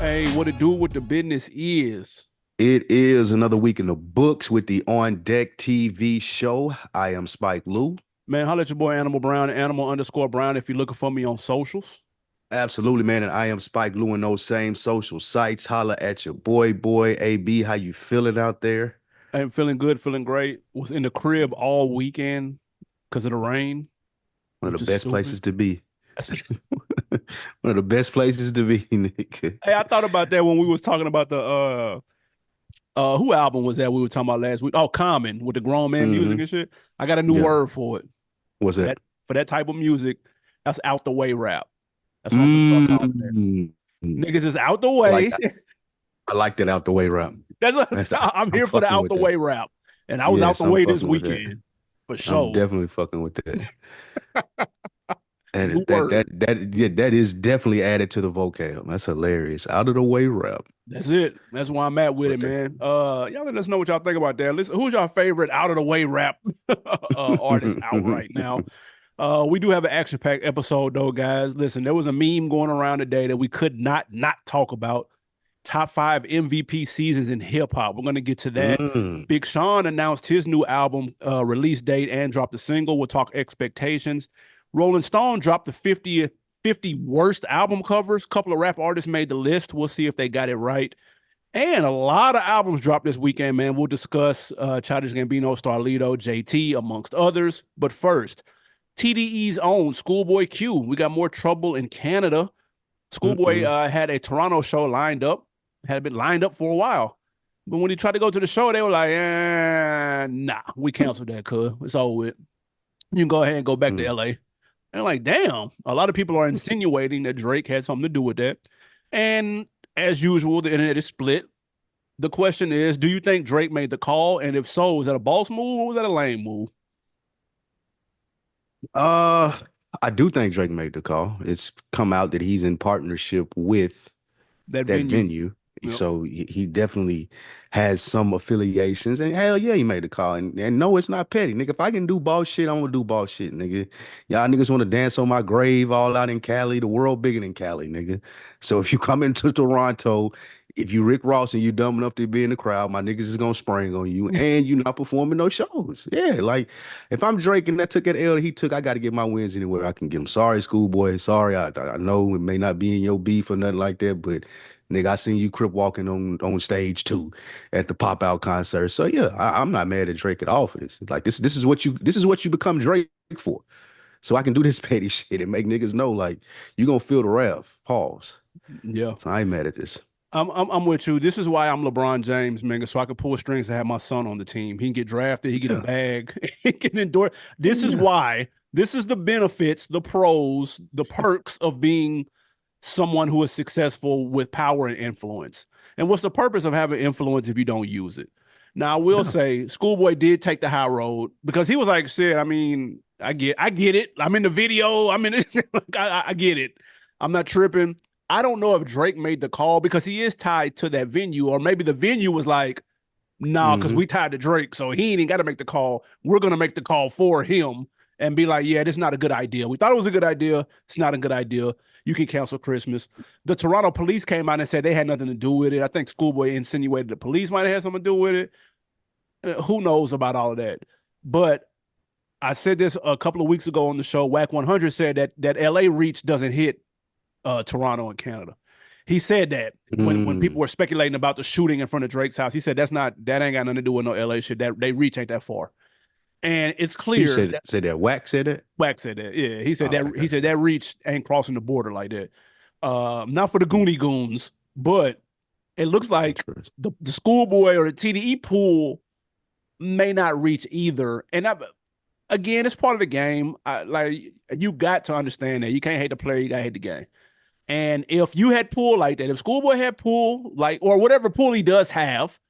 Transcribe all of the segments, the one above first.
Hey, what it do, what the business is. It is another week in the books with the On Deck TV show. I am Spike Lou. Man, holla at your boy Animal Brown, Animal_Brown if you're looking for me on socials. Absolutely, man. And I am Spike Lou in those same social sites. Holla at your boy AB. How you feeling out there? I'm feeling good, feeling great. Was in the crib all weekend because of the rain, One of which the is best stupid. places to be. One of the best places to be, nigga. Hey, I thought about that when we was talking about the who album was that we were talking about last week? Oh, Common with the grown man music Hmm. and shit. I got a new Yeah. word for it. What's For that? that type of music. That's out the way rap. That's what I'm gonna start calling that. Mm. Niggas is out the I like way. I like that out the way rap. That's That's I'm I'm here for the fucking out with the that. way rap. And I was out Yes, the I'm way this fucking with that. weekend for I'm sure. definitely fucking with that. New That word. yeah, that is definitely added to the vocab. That's hilarious. Out of the way rap. That's it. That's where I'm at with it, man. Y'all let us know what y'all think about that. Listen, who's your favorite out of the way rap artist out right now? We do have an action-packed episode though, guys. Listen, there was a meme going around today that we could not talk about. Top 5 MVP seasons in hip hop. We're gonna get to that. Mm. Big Sean announced his new album release date and dropped a single. We'll talk expectations. Rolling Stone dropped the 50 worst album covers. A couple of rap artists made the list. We'll see if they got it right. And a lot of albums dropped this weekend, man. We'll discuss Childish Gambino, Starlito, JT, amongst others. But first, TDE's own Schoolboy Q. We got more trouble in Canada. Schoolboy Mm-mm. had a Toronto show lined up, had been lined up for a while. But when he tried to go to the show, they were like, nah, we canceled that, cuz. It's over with. You can go ahead and go back to Mm. LA. And like, damn, a lot of people are insinuating that Drake had something to do with that. And as usual, the internet is split. The question is, do you think Drake made the call? And if so, was that a boss move or was that a lame move? Uh, I do think Drake made the call. It's come out that he's in partnership with That that venue. venue. Yep. So he definitely has some affiliations. And hell yeah, he made the call. And no, it's not petty. Nigga, if I can do ball shit, I'm gonna do ball shit, nigga. Y'all niggas want to dance on my grave all out in Cali, the world bigger than Cali, nigga. So if you come into Toronto, if you Rick Ross and you dumb enough to be in the crowd, my niggas is gonna spring on you and you not performing no shows. Yeah, like if I'm Drake and that took that L that he took, I gotta get my wins anywhere I can get them. Sorry, schoolboy. Sorry, I know it may not be in your beef or nothing like that, but nigga, I seen you crip walking on stage too at the pop out concert. So yeah, I'm not mad at Drake at all for this. Like this is what you become Drake for. So I can do this petty shit and make niggas know like you gonna feel the wrath. Pause. Yeah. So I ain't mad at this. I'm with you. This is why I'm LeBron James, man. So I could pull strings to have my son on the team. He can get drafted, he get a Yeah. bag, he can endorse. This is Yeah. why. This is the benefits, the pros, the perks of being someone who is successful with power and influence. And what's the purpose of having influence if you don't use it? Now, I will Yeah. say, Schoolboy did take the high road because he was like, "Shit, I mean, I get it. I'm in the video. I'm in it. I get it. I'm not tripping." I don't know if Drake made the call because he is tied to that venue, or maybe the venue was like, "Nah, because Hmm. we tied to Drake, so he ain't even got to make the call. We're gonna make the call for him." And be like, yeah, this is not a good idea. We thought it was a good idea. It's not a good idea. You can cancel Christmas. The Toronto police came out and said they had nothing to do with it. I think Schoolboy insinuated the police might have had something to do with it. Who knows about all of that? But I said this a couple of weeks ago on the show. Whack 100 said that LA reach doesn't hit Toronto and Canada. He said that when Mm. people were speculating about the shooting in front of Drake's house, he said that ain't got nothing to do with no LA shit. That they reach ain't that far. And it's You clear said that said that Wax said that? Wack said that. Yeah, he said Oh, that okay, he gotcha. said that reach ain't crossing the border like that. Not for the Mm. Goonie Goons, but it looks like Interesting. the schoolboy or the TDE pool may not reach either. And again, it's part of the game. Like you got to understand that you can't hate the player, you gotta hate the game. And if you had pool like that, if Schoolboy had pool like or whatever pool he does have,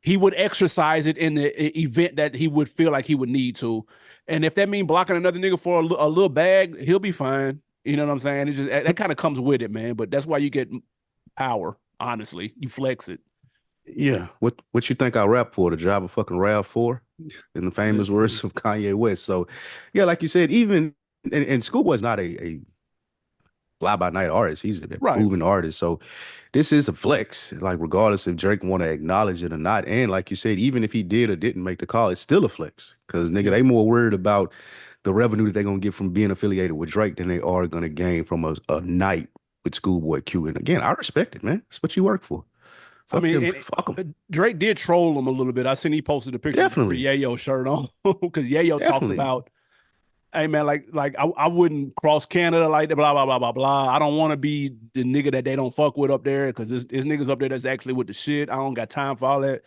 he would exercise it in the event that he would feel like he would need to. And if that means blocking another nigga for a little bag, he'll be fine. You know what I'm saying? It just that kind of comes with it, man. But that's why you get power. Honestly, you flex it. Yeah. What you think I rap for? To drive a fucking RAV4? In the famous words of Kanye West. So yeah, like you said, even and Schoolboy's not a fly by night artist. He's a Right. proven artist. So this is a flex. Like regardless if Drake want to acknowledge it or not, and like you said, even if he did or didn't make the call, it's still a flex. Because nigga, Yeah. they more worried about the revenue that they're gonna get from being affiliated with Drake than they are gonna gain from a night with Schoolboy Q. And again, I respect it, man. It's what you work for. I Fuck mean, them. Fuck them. Drake did troll him a little bit. I seen he posted a picture with the free Definitely. Yayo shirt on because Yayo talked Definitely. about, hey man, I wouldn't cross Canada like that, blah blah blah blah blah. I don't want to be the nigga that they don't fuck with up there because there's niggas up there that's actually with the shit. I don't got time for all that.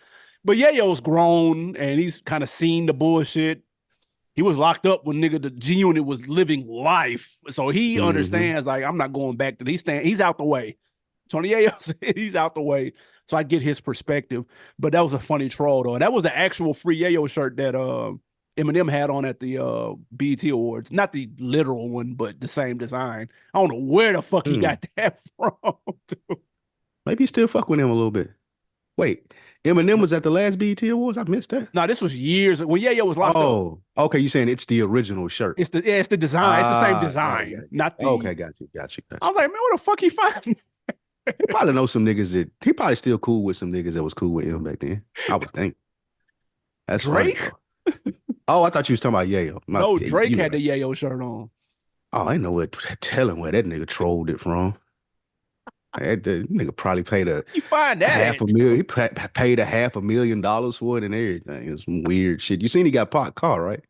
But Yayo's grown and he's kind of seen the bullshit. He was locked up when nigga the G Unit was living life, so he Hmm. understands. Like I'm not going back to. He's out the way. Tony Yayo he's out the way, so I get his perspective. But that was a funny troll though. And that was the actual free Yayo shirt that Eminem had on at the BET Awards. Not the literal one, but the same design. I don't know where the fuck he Hmm. got that from. Maybe you still fuck with him a little bit. Wait, Eminem was at the last BET Awards? I missed that. No, this was years when Yayo was locked up. Oh, okay. You saying it's the original shirt? It's the design. It's the same Ah, got it, got design, it. not the. Okay, got you, got you, got I you. was like, man, where the fuck he find He probably knows some niggas that he probably still cool with some niggas that was cool with him back then. I would think. That's funny Drake? though. Oh, I thought you was talking about Yayo. No, Yeah, Drake you had right. the Yayo shirt on. Oh, I know what. Tell him where that nigga trolled it from. That nigga probably paid You find a that half a at? million. He paid a $500,000 for it and everything. It's some weird shit. You seen he got pot car, right?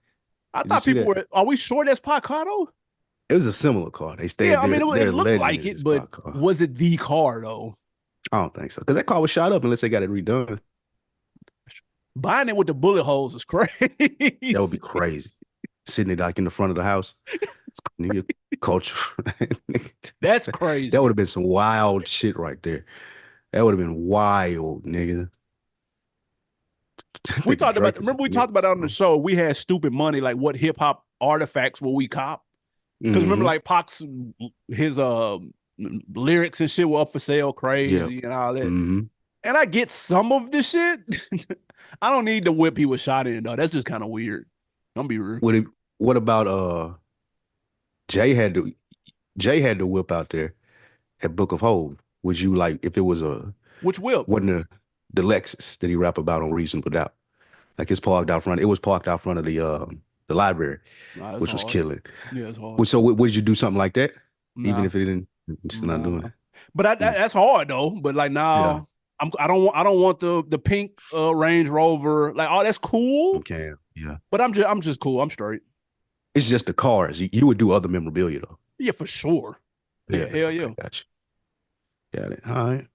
I Did you thought see people that? were. Are we sure that's Pacado? It was a similar car. They Yeah, stayed I mean, there. it They're looked alleging like it it, is but pot car. was it the car though? I don't think so. Because that car was shot up unless they got it redone. Buying it with the bullet holes is crazy. That would be crazy. Sitting it like in the front of the house. Nigga, culture. That's That would crazy. have been some wild shit right there. That would have been wild, nigga. That We nigga talked about. Drake is a Remember we talked about menace, that on the bro. show. We had stupid money, like what hip hop artifacts will we cop? Because remember, Hmm. like Pac's his lyrics and shit were up for sale, Yeah. crazy and all that. Hmm. And I get some of the shit. I don't need the whip he was shot in though. That's just kind of weird. I'm be real. What it, what about Jay had to Jay had to whip out there at Book of Hove? Would you like if it was a Which whip? wasn't the Lexus that he rap about on Reasonable Doubt? Like it's parked out front. It was parked out front of the library, Nah, it's which was hard. killing. Yeah, it's hard. So would you do something like that? Even Nah, if it didn't, you're still not doing nah. it. But Mm. that's hard though. But like Yeah. now, I don't want the pink Range Rover. Like, oh, that's cool. Okay. Yeah. But I'm just cool. I'm straight. It's just the cars. You would do other memorabilia though. Yeah, for sure. Yeah, Yeah. hell Okay. yeah. Gotcha. Got it. All right.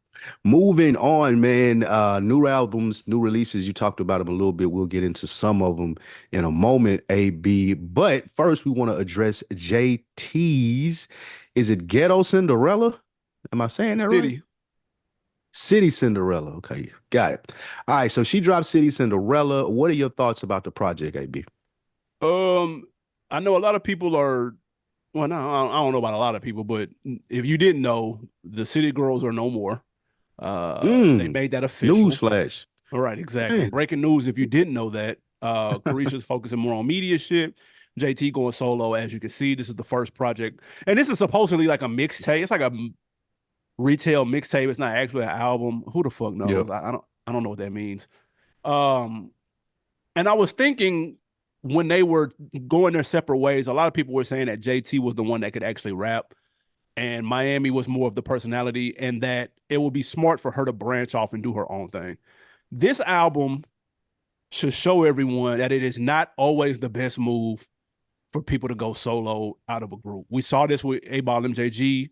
Moving on, man. New albums, new releases. You talked about them a little bit. We'll get into some of them in a moment, AB. But first, we want to address JT's. Is it Ghetto Cinderella? Am I saying that right? City. City Cinderella. Okay, got it. All right, so she dropped City Cinderella. What are your thoughts about the project, AB? Um, I know a lot of people are. Well, no, I don't know about a lot of people, but if you didn't know, the City Girls are no more. They Mm, made that official. newsflash. All right, exactly. Man. Breaking news if you didn't know that. Carisha's focusing more on media shit. JT going solo, as you can see. This is the first project. And this is supposedly like a mixtape. It's like a retail mixtape. It's not actually an album. Who the fuck knows? Yep. I don't know what that means. Um, and I was thinking when they were going their separate ways, a lot of people were saying that JT was the one that could actually rap and Miami was more of the personality, and that it would be smart for her to branch off and do her own thing. This album should show everyone that it is not always the best move for people to go solo out of a group. We saw this with A Ball MJG.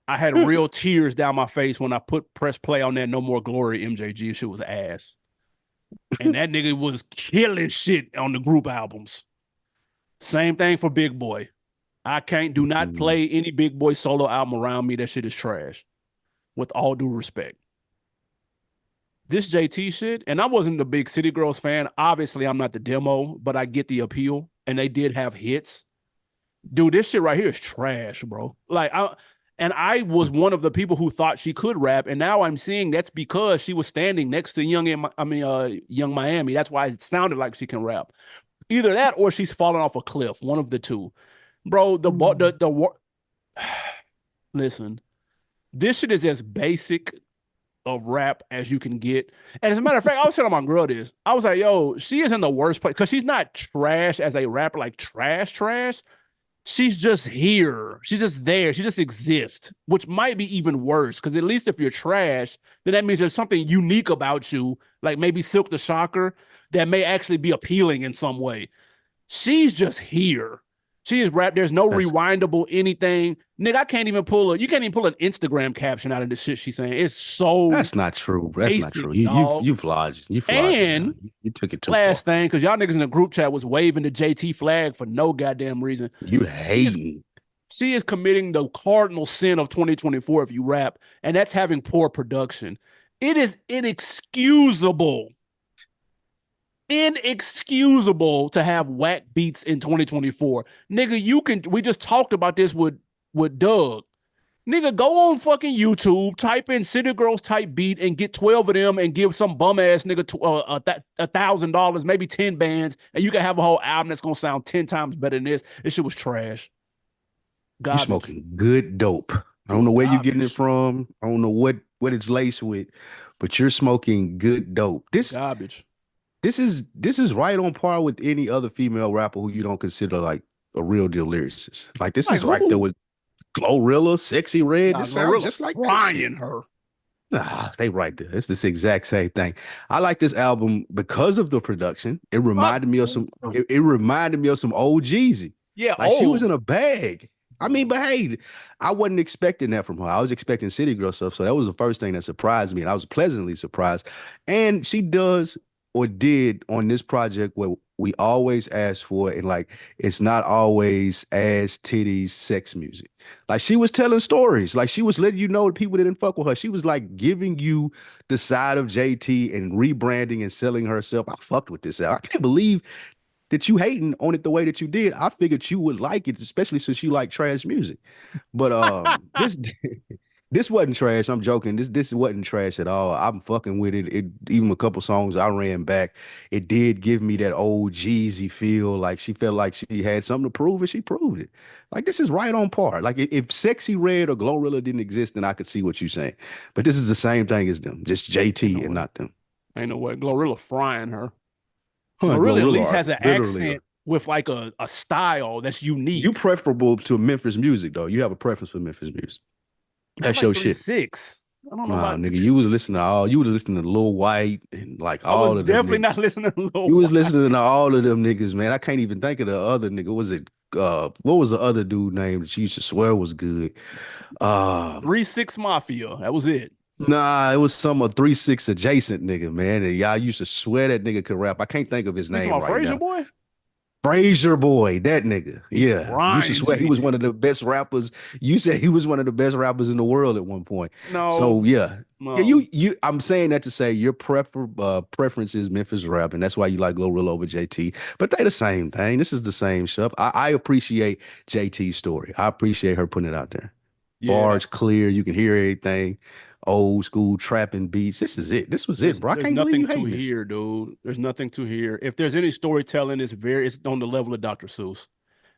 I had real tears down my face when I put press play on that No More Glory MJG. Shit was ass. And that nigga was killing shit on the group albums. Same thing for Big Boy. I can't do not Mm. play any Big Boy solo album around me. That shit is trash. With all due respect. This JT shit, and I wasn't the big City Girls fan. Obviously, I'm not the demo, but I get the appeal. And they did have hits. Dude, this shit right here is trash, bro. I was one of the people who thought she could rap, and now I'm seeing that's because she was standing next to Young Miami. That's why it sounded like she can rap. Either that or she's falling off a cliff. One of the two, bro. listen, this shit is as basic of rap as you can get. And as a matter of fact, I was telling my girl this. I was like, yo, she is in the worst place because she's not trash as a rapper, like trash. She's just here. She's just there. She just exists, which might be even worse. Because at least if you're trash, then that means there's something unique about you, like maybe Silk the Shocker, that may actually be appealing in some way. She's just here. She is rap. There's no That's rewindable anything. Nigga, I can't even pull a, you can't even pull an Instagram caption out of the shit she's saying. It's so that's not true. That's not true. basic, You you dog. you flawed. You flawed it now. And You took it too far. last thing, because y'all niggas in the group chat was waving the JT flag for no goddamn reason. You She is hating. she is committing the cardinal sin of 2024 if you rap, and that's having poor production. It is inexcusable to have whack beats in 2024. Nigga, we just talked about this with Doug. Nigga, go on fucking YouTube, type in City Girls type beat and get 12 of them and give some bum ass nigga $1,000, maybe 10 bands, and you can have a whole album that's gonna sound 10 times better than this. This shit was trash. You Garbage. smoking good dope. I don't know Dude, where you're getting it garbage. from. I don't know what it's laced with, but you're smoking good dope. This Garbage. this is right on par with any other female rapper who you don't consider like a real deal lyricist. Like this Like is right there who? with Glorilla, Sexy Red. Nah, This sounds Gorilla just like that shit. frying her. Nah, they right there. It's this exact same thing. I like this album because of the production. It Fuck. reminded me of it reminded me of some old Jeezy. Yeah, Like she was old. in a bag. I mean, but hey, I wasn't expecting that from her. I was expecting City Girl stuff. So that was the first thing that surprised me. And I was pleasantly surprised. And she does or did on this project what we always ask for. And like, it's not always ass, titties, sex music. Like she was telling stories. Like she was letting you know that people didn't fuck with her. She was like giving you the side of JT and rebranding and selling herself. I fucked with this. I can't believe that you hating on it the way that you did. I figured you would like it, especially since you like trash music. But this this wasn't trash. I'm joking. This wasn't trash at all. I'm fucking with it. It even a couple songs I ran back. It did give me that old Jeezy feel. Like she felt like she had something to prove, and she proved it. Like this is right on par. Like if Sexy Red or Glorilla didn't exist, then I could see what you're saying. But this is the same thing as them, just Ain't no JT and way. not them. Ain't no way. Glorilla frying her. Huh, Glorilla at Glorilla least are has an literally accent with like a style that's you unique. preferable to Memphis music though. You have a preference for Memphis music. I That's like your three shit. six. I don't know Nah, about nigga, you was listening to Lil White and like I was all of them definitely not niggas. listening to Lil You was Wayne. listening to all of them niggas, man. I can't even think of the other nigga. Was it what was the other dude name that you used to swear was good? Uh 3 6 Mafia. That was it. nah, it was some 3 6 adjacent nigga, man. And y'all used to swear that nigga could rap. I can't think of his You talking name about right Fraser now. Boy? Fraser Boy, that nigga. He Yeah. You used to frying swear he was one JT. of the best rappers. You said he was one of the best rappers in the world at one point. No, So yeah. Yeah, no. I'm saying that to say your preference is Memphis rap, and that's why you like Glorilla over JT. But they the same thing. This is the same stuff. I appreciate JT's story. I appreciate her putting it out there. Yeah. Bars clear, you can hear everything. Old school trapping beats. This is it. This was it, bro. I There's can't believe nothing you to hating this. hear, dude. There's nothing to hear. If there's any storytelling, it's on the level of Dr. Seuss.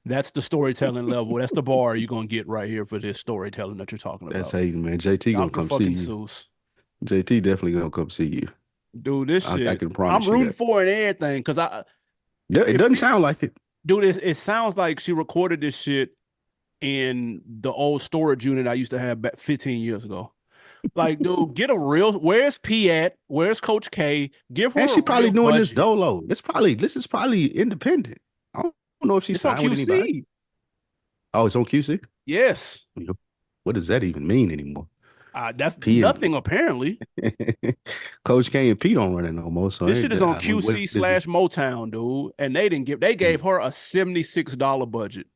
That's the storytelling level. That's the bar you're gonna get right here for this storytelling that you're talking That's about. hating, man. JT gonna Dr. come see fucking you. Seuss. JT definitely gonna come see you. Dude, this I shit. can I'm promise you rooting that. for it and everything because It if doesn't sound like it. dude, it sounds like she recorded this shit in the old storage unit I used to have back 15 years ago. Like, dude, get a real. Where's P at? Where's Coach K? Give And her a she probably real doing this budget. dolo. This is probably independent. I don't know if she It's on signed with anybody. QC. Oh, it's on QC. Yes. What does that even mean anymore? That's P and nothing apparently. Coach K and P don't run it no more. So This shit is on what QC is it? slash Motown, dude. And they gave her a $76 budget.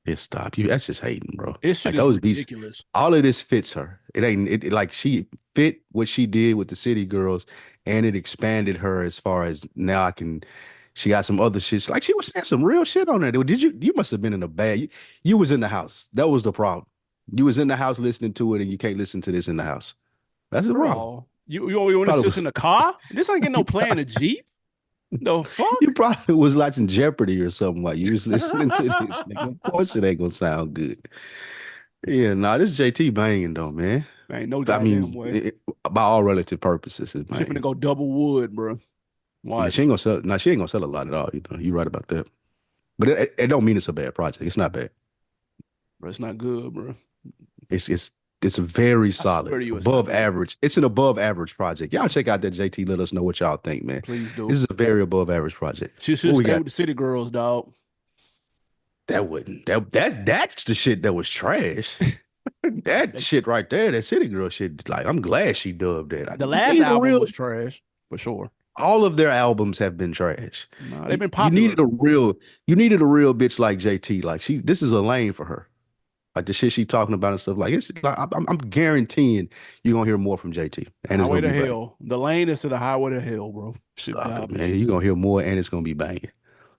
It stop you. That's just hating, bro. This shit Like is those beats, ridiculous. all of this fits her. It ain't like she fit what she did with the City Girls, and it expanded her as far as now I can. She got some other shit. Like she was saying some real shit on there. Did you? You must have been in a bad. You was in the house. That was the problem. You was in the house listening to it, and you can't listen to this in the house. That's the problem. Bro, you want to Probably sit in was, the car? This ain't getting no you play in the probably Jeep. The you fuck? probably was watching Jeopardy or something while you was listening to this. Nigga. Of course, it ain't gonna sound good. Yeah, nah, this JT banging though, man. Man, no I goddamn mean, way. by all relative purposes, it's She finna banging. go double wood, bro. Yeah, she Watch, ain't gonna sell. Nah, she ain't gonna sell a lot at all either. You right about that. But it don't mean it's a bad project. It's not bad. bro. It's not good, bro. It's very I swear solid, to you, it's not above good. average. It's an above average project. Y'all check out that JT. Let us know what y'all think, man. Please This do. is a very above average project. She should What we stay got? with the city girls, dog. That's the shit that was trash. That They, shit right there, that City Girl shit. Like, I'm glad she dubbed that. the You last need a album real. was trash for sure. All of their albums have been trash. Nah, they've You, been you popular. needed a real. You needed a real bitch like JT. Like she. This is a lane for her. Like the shit she talking about and stuff. Like it's. Like, I'm guaranteeing you're gonna hear more from JT, and it's Highway gonna to be bang. hell. The lane is to the highway to hell, bro. Shit Stop it, man. garbage. You're gonna hear more, and it's gonna be banging.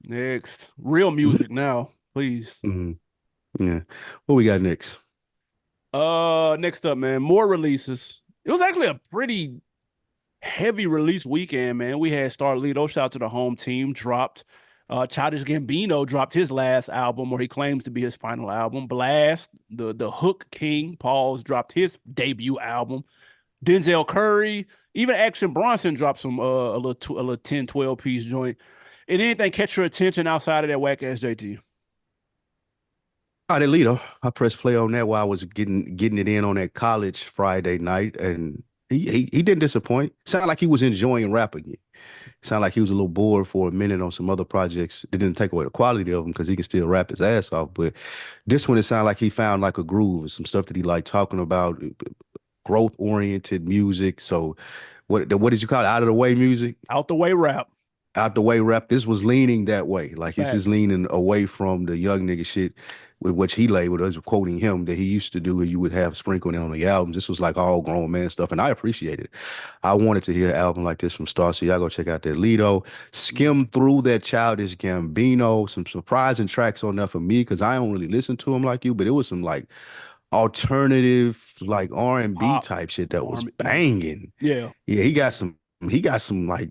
Next, real music now, please. Mhm. Yeah. What we got next? Next up, man, more releases. It was actually a pretty heavy release weekend, man. We had Starlito, shout out to the home team, dropped. Childish Gambino dropped his last album, or he claims to be his final album. Blxst, the Hook King, Pauls dropped his debut album. Denzel Curry, even Action Bronson dropped some a little 10, 12 piece joint. And anything catch your attention outside of that whack ass JT? All right, Lito. I pressed play on that while I was getting it in on that college Friday night, and he didn't disappoint. Sounded like he was enjoying rap again. Sounded like he was a little bored for a minute on some other projects. It didn't take away the quality of him because he can still rap his ass off. But this one, it sounded like he found like a groove and some stuff that he liked talking about, growth oriented music. So what did you call it? Out of the way music? Out the way rap. Out the way rap. This was leaning that way. Like this is Facts. leaning away from the young nigga shit with which he labeled as quoting him that he used to do and you would have sprinkled in on the albums. This was like all grown man stuff, and I appreciate it. I wanted to hear an album like this from Star, so y'all go check out that Lido. Skim through that Childish Gambino. Some surprising tracks on there for me because I don't really listen to him like you, but it was some like alternative, like R&B Pop. type shit that was Army. Yeah. banging. Yeah. Yeah, he got some like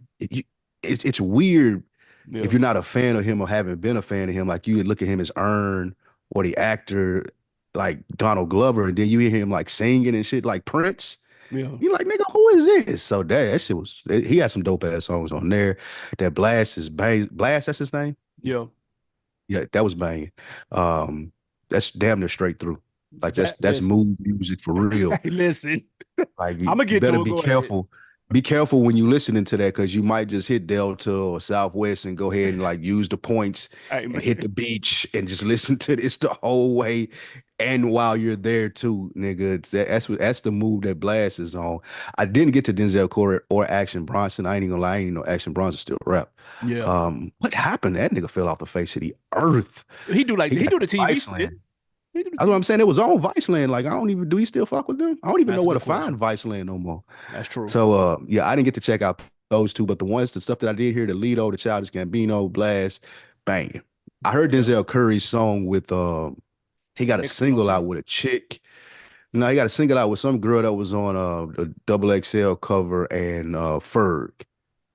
it's weird if Yeah. you're not a fan of him or haven't been a fan of him, like you would look at him as Earn or the actor like Donald Glover, and then you hear him like singing and shit like Prince. Yeah. You're like, nigga, who is this? So that shit was he had some dope ass songs on there. That Blast is bang Blast, that's his name. Yeah. Yeah, that was banging. Um, that's damn near straight through. Like that's That that's listen. mood music for real. Hey, listen. Like I'm gonna you get better to it. be Go ahead. careful. Be careful when you listening to that because you might just hit Delta or Southwest and go ahead and like use the points Hey and man. hit the beach and just listen to this the whole way. And while you're there too, nigga, that's the move that Blast is on. I didn't get to Denzel Corey or Action Bronson. I ain't even gonna lie, I ain't even know Action Bronson still rap. Yeah. What happened? That nigga fell off the face of the earth. He He got do the TV shit. Viceland. He do the That's what TV. I'm saying. It was on Viceland. Like I don't even do he still fuck with them? I don't even know That's a where to good find question. Viceland no more. That's true. So yeah, I didn't get to check out those two, but the stuff that I did hear, the Lido, the Childish Gambino, Blast, bang. I heard Yeah. Denzel Curry's song with he got a single XLT. out with a chick. No, he got a single out with some girl that was on the double XL cover and Ferg.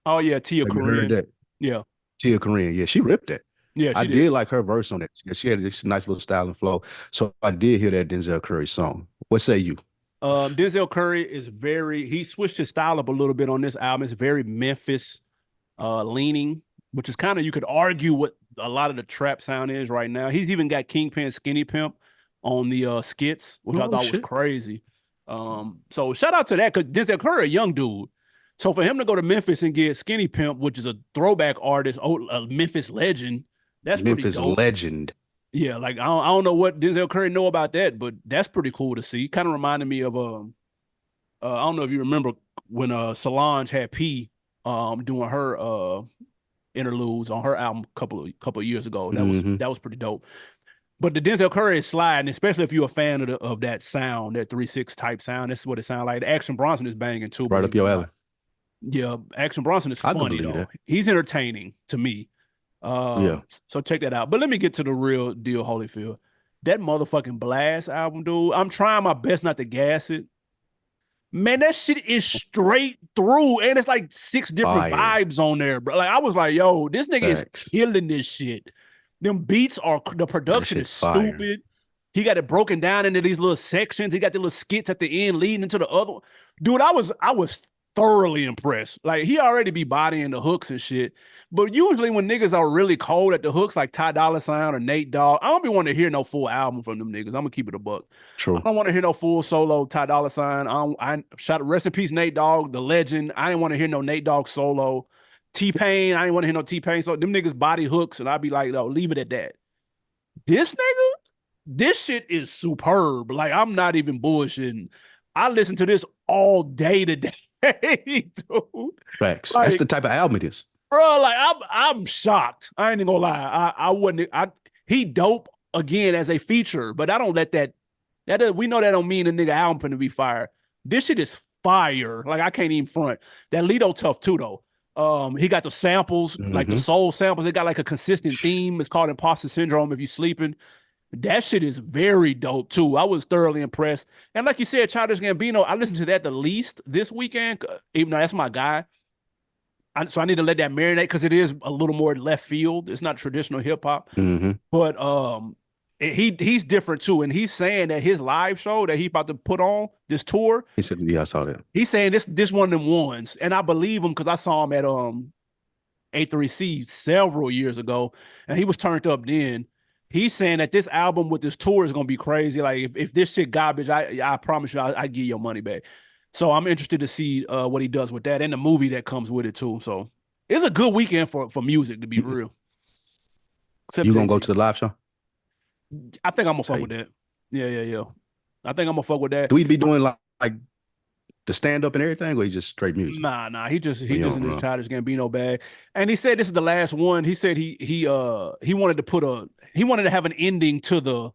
Oh yeah, Tia Have you heard Korean. that? Yeah. Tia Korean. Yeah, she ripped that. Yeah, I she did. did like her verse on that. She had this nice little style and flow. So I did hear that Denzel Curry song. What say you? Denzel Curry is he switched his style up a little bit on this album. It's very Memphis leaning, which is kind of, you could argue what a lot of the trap sound is right now. He's even got Kingpin Skinny Pimp on the skits, which I Oh thought was shit. crazy. So shout out to that because Denzel Curry, a young dude. So for him to go to Memphis and get Skinny Pimp, which is a throwback artist, a Memphis legend, that's pretty Memphis dope. legend. Yeah, like I don't know what Denzel Curry know about that, but that's pretty cool to see. Kind of reminded me of I don't know if you remember when Solange had P doing her interludes on her album a couple of years ago. That was Hmm. that was pretty dope. But the Denzel Curry is sliding, especially if you're a fan of that sound, that 3/6 type sound. That's what it sounds like. The Action Bronson is banging too, Right up believe it or your not. alley. Yeah, Action Bronson is I could funny believe though. that. He's entertaining to me. Yeah. So check that out. But let me get to the real deal, Holyfield. That motherfucking Blast album, dude. I'm trying my best not to gas it. Man, that shit is straight through, and it's like six different Fire. vibes on there, bro. Like I was like, yo, this nigga is Facts. killing this shit. Them beats are the That production shit is fire. stupid. He got it broken down into these little sections. He got the little skits at the end leading into the other one. Dude, I was thoroughly impressed. Like he already be bodying the hooks and shit. But usually when niggas are really cold at the hooks, like Ty Dolla Sign or Nate Dogg, I don't be wanting to hear no full album from them niggas. I'm gonna keep it a buck. I True. don't want to hear no full solo Ty Dolla Sign. I shout rest in peace Nate Dogg, the legend. I didn't want to hear no Nate Dogg solo. T-Pain, I didn't want to hear no T-Pain. So them niggas body hooks, and I'd be like, no, leave it at that. This nigga, this shit is superb. Like I'm not even bullshitting. I listen to this all day today, dude. Facts. That's the Like, type of album it is. bro, like I'm shocked. I ain't even gonna lie. I wouldn't. He dope again as a feature, but I don't let that we know that don't mean a nigga album finna be fire. This shit is fire. Like I can't even front. That Lito tough too though. He got the samples, like the Hmm. soul samples. It got like a consistent theme. It's called imposter syndrome if you sleeping. That shit is very dope too. I was thoroughly impressed. And like you said, Childish Gambino, I listened to that the least this weekend, even though that's my guy. So I need to let that marinate because it is a little more left field. It's not traditional hip hop, Hmm. but he's different too. And he's saying that his live show that he's about to put on this tour, He said, "Yeah, I saw that." he's saying this one of them ones. And I believe him because I saw him at A3C several years ago, and he was turned up then. He's saying that this album with this tour is gonna be crazy. Like if this shit garbage, I promise you, I give your money back. So I'm interested to see what he does with that and the movie that comes with it too. So it's a good weekend for music to be You, real. Except you gonna go JT. to the live show? I think I'm gonna fuck Say, with that. Yeah, yeah, yeah. I think I'm gonna fuck with that. do we be doing like the stand up and everything, or just straight music? Nah. He just Or he you just don't in his know? Childish Gambino bag, and he said this is the last one. He said he wanted to he wanted to have an ending to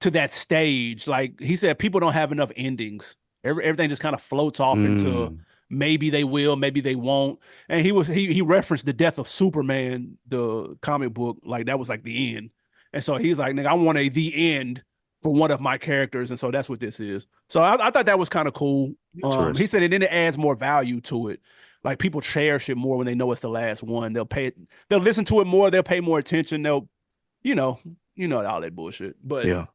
that stage. Like he said, people don't have enough endings. Everything just kind of floats off into Mm, maybe they will, maybe they won't. And he referenced the death of Superman, the comic book, like that was like the end. And so he's like, nigga, I want the end for one of my characters, and so that's what this is. So I thought that was kind of cool. He interesting. said, and then it adds more value to it. Like people cherish it more when they know it's the last one. They'll listen to it more. They'll pay more attention. You know, all that bullshit. But Yeah,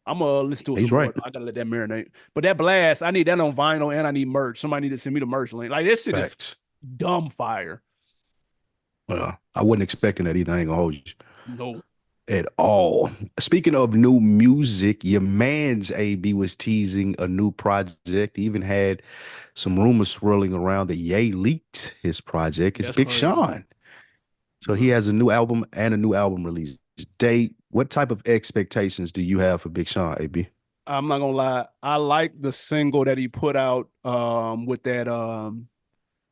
I'm gonna listen to it he's some more. right. I gotta let that marinate. But that Blxst, I need that on vinyl and I need merch. Somebody need to send me the merch link. Like this shit is Facts. dumb fire. Well, I wasn't expecting that either. I ain't gonna hold you No, at all. Speaking of new music, your man's AB was teasing a new project. He even had some rumors swirling around that Ye leaked his project. It's that's Big crazy. Sean. So he Mm. has a new album and a new album release date. What type of expectations do you have for Big Sean, AB? I'm not gonna lie. I like the single that he put out with that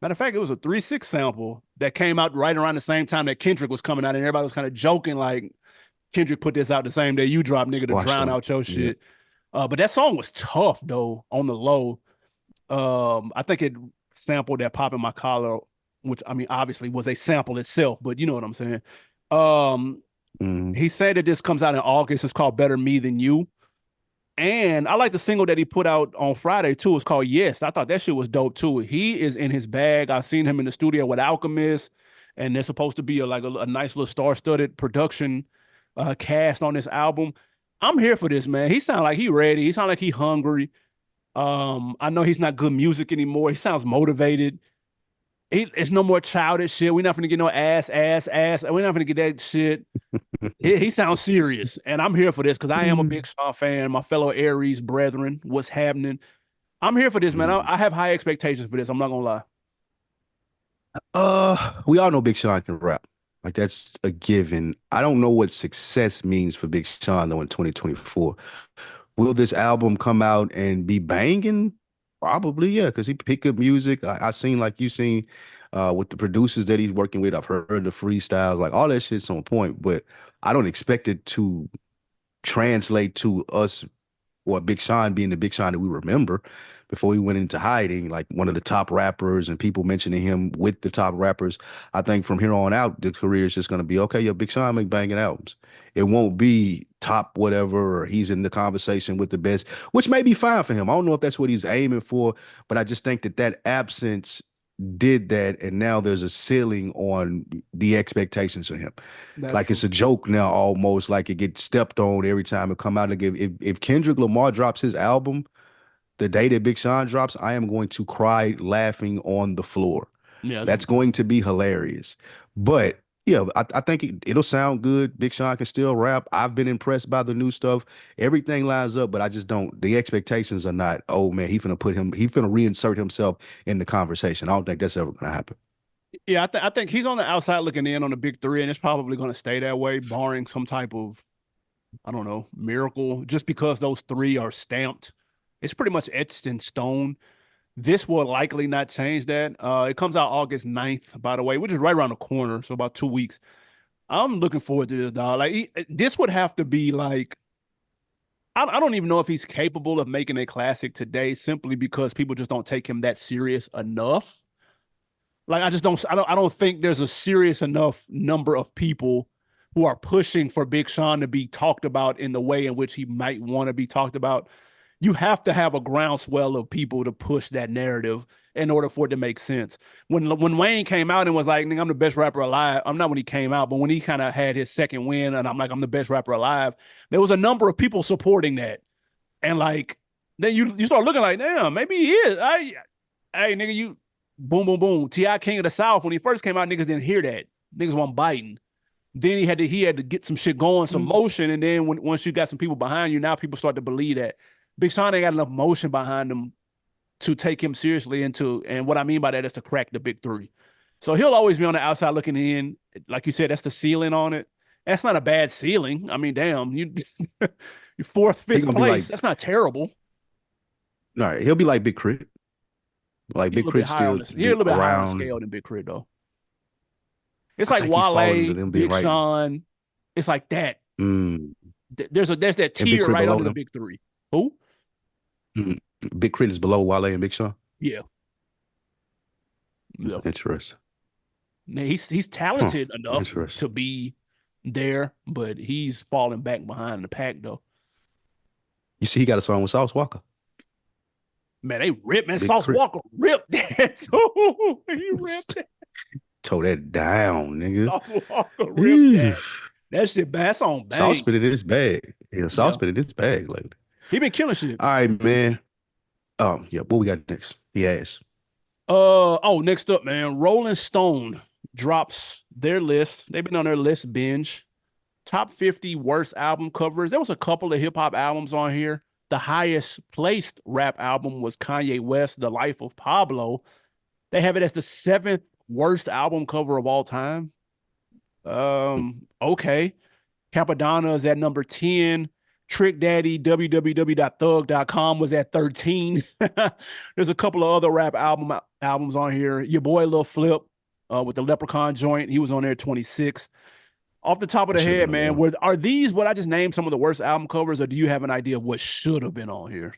matter of fact, it was a 3-6 sample that came out right around the same time that Kendrick was coming out, and everybody was kind of joking like Kendrick put this out the same day you dropped, nigga, to Watched drown him. out your Yeah. shit. But that song was tough though on the low. I think it sampled that pop in my collar, which I mean obviously was a sample itself, but you know what I'm saying. Um, Mm, he said that this comes out in August. It's called Better Me Than You. And I like the single that he put out on Friday too. It's called Yes. I thought that shit was dope too. He is in his bag. I've seen him in the studio with Alchemist, and there's supposed to be a nice little star-studded production cast on this album. I'm here for this, man. He sounds like he ready. He sounds like he hungry. I know he's not good music anymore. He sounds motivated. It's no more childish shit. We're not gonna get no ass. We're not gonna get that shit. He sounds serious, and I'm here for this because I am a big mm, Sean fan. My fellow Aries brethren, what's happening? I'm here for this, man. I, mm. I have high expectations for this. I'm not gonna lie. We all know Big Sean can rap. Like that's a given. I don't know what success means for Big Sean though in 2024. Will this album come out and be banging? Probably, yeah, because he pick up music. I seen like you seen with the producers that he's working with. I've heard the freestyles, like all that shit's on point, but I don't expect it to translate to us or Big Sean being the Big Sean that we remember before he went into hiding, like one of the top rappers and people mentioning him with the top rappers. I think from here on out, the career is just going to be okay. Yeah, Big Sean make banging albums. It won't be top whatever, or he's in the conversation with the best, which may be fine for him. I don't know if that's what he's aiming for, but I just think that absence did that, and now there's a ceiling on the expectations for him. That's Like it's true. a joke now, almost like it gets stepped on every time it come out. Like if Kendrick Lamar drops his album the day that Big Sean drops, I am going to cry laughing on the floor. Yeah, that's a That's good point. going to be hilarious. But yeah, I think it'll sound good. Big Sean can still rap. I've been impressed by the new stuff. Everything lines up, but I just don't. The expectations are not. Oh man, he finna reinsert himself in the conversation. I don't think that's ever gonna happen. Yeah, I think he's on the outside looking in on the big three, and it's probably going to stay that way, barring some type of, I don't know, miracle. Just because those three are stamped, it's pretty much etched in stone. This will likely not change that. It comes out August 9th, by the way, which is right around the corner, so about 2 weeks. I'm looking forward to this, dog. Like this would have to be like I don't even know if he's capable of making a classic today, simply because people just don't take him that serious enough. Like I don't think there's a serious enough number of people who are pushing for Big Sean to be talked about in the way in which he might want to be talked about. You have to have a groundswell of people to push that narrative in order for it to make sense. When Wayne came out and was like, "I'm the best rapper alive," I'm not when he came out, but when he kind of had his second win, and I'm like, "I'm the best rapper alive," there was a number of people supporting that, and like then you start looking like, "Damn, maybe he is." Hey nigga, you boom boom boom. Ti King of the South when he first came out, niggas didn't hear that. Niggas weren't biting. Then he had to get some shit going, some Mm. motion, and then once you got some people behind you, now people start to believe that Big Sean ain't got enough motion behind him to take him seriously into. And what I mean by that is to crack the big three. So he'll always be on the outside looking in. Like you said, that's the ceiling on it. That's not a bad ceiling. I mean, damn, you fourth, He fifth gonna be place. like, That's not terrible. all right, he'll be like Big Crit. Like He's a Big little bit Crit higher on still this. He's a been little bit higher on the around. scale than Big Crit though. It's I like think he's fallen into Wale, them being Big right. Sean. It's like that. Mm. There's that And Big tier Crit right below under the them. big three. Who? Mm. Big Crit is below Wale and Big Sean. Yeah. Yeah. Interesting. Now, he's Huh. talented enough Interesting. to be there, but he's falling back behind the pack though. You see, he got a song with Sauce Walker. Man, they ripped, man. Big Sauce Crit. Walker ripped that too. He ripped it. Tore that down, nigga. Sauce Walker ripped Eesh. that. That shit bad. That's on Sauce bang. spit in his bag. Yeah, Sauce Yeah. spit in his bag lately. He been killing shit. All right, man. Yeah, what we got next? He asked. Next up, man. Rolling Stone drops their list. They've been on their list binge. Top 50 worst album covers. There was a couple of hip hop albums on here. The highest placed rap album was Kanye West, The Life of Pablo. They have it as the seventh worst album cover of all time. Okay. Capadonna is at number 10. Trick Daddy, www.thug.com was at 13. There's a couple of other rap albums on here. Your boy Lil Flip with the Leprechaun joint, he was on there 26. Off the top of That the should have been head, number man, one. are these what I just named some of the worst album covers, or do you have an idea of what should have been on here?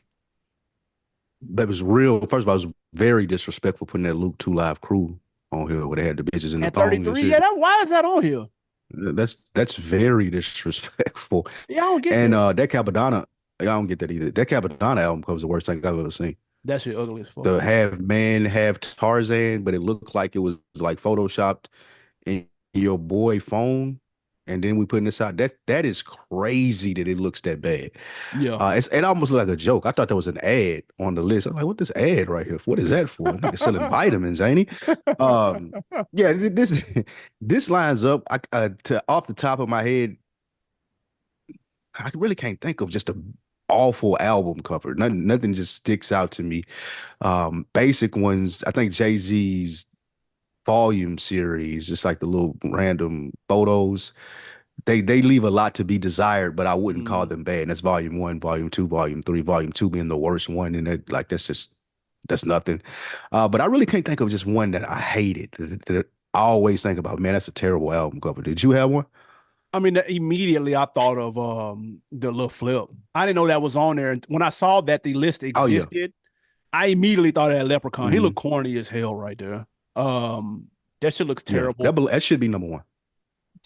That was real. First of all, it was very disrespectful putting that Luke 2 Live crew on here where they had the bitches in the At thongs and 33, yeah, shit. why is that on here? That's very disrespectful. Yeah, I don't get And that. that Capadonna, I don't get that either. That Capadonna album cover was the worst thing I've ever seen. That shit ugly as fuck. The half man, half Tarzan, but it looked like it was like photoshopped in your boy phone. And then we putting this out. That is crazy that it looks that bad. Yeah. It almost looked like a joke. I thought there was an ad on the list. I'm like, what this ad right here? What is that for? Nigga selling vitamins, ain't he? Yeah, this lines up. To off the top of my head, I really can't think of just a awful album cover. Nothing just sticks out to me. Basic ones. I think Jay-Z's volume series, just like the little random photos. They leave a lot to be desired, but I wouldn't call Mm. them bad. And that's volume one, volume two, volume three, volume two being the worst one. And that's nothing. But I really can't think of just one that I hated that I always think about. Man, that's a terrible album cover. Did you have one? I mean, immediately I thought of the little flip. I didn't know that was on there. And when I saw that the list Oh yeah. existed, I immediately thought of that Leprechaun. He Hmm. looked corny as hell right there. That shit looks Yeah. terrible. That should be number one.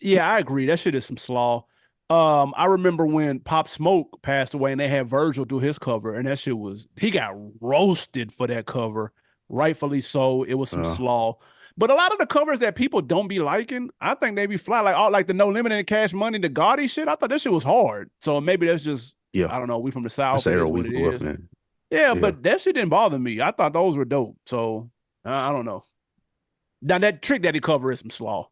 Yeah, I agree. That shit is some slaw. I remember when Pop Smoke passed away and they had Virgil do his cover, and that shit was he got roasted for that cover. Rightfully so. It was some Uh, slaw. But a lot of the covers that people don't be liking, I think they be fly. Like all like the No Limit and Cash Money, the Gotti shit. I thought this shit was hard. So maybe that's just yeah, I don't know. We from the that's South. the It era is we what it grew up is. in. Yeah, Yeah, but that shit didn't bother me. I thought those were dope. So I don't know. Now that Trick Daddy cover is some slaw.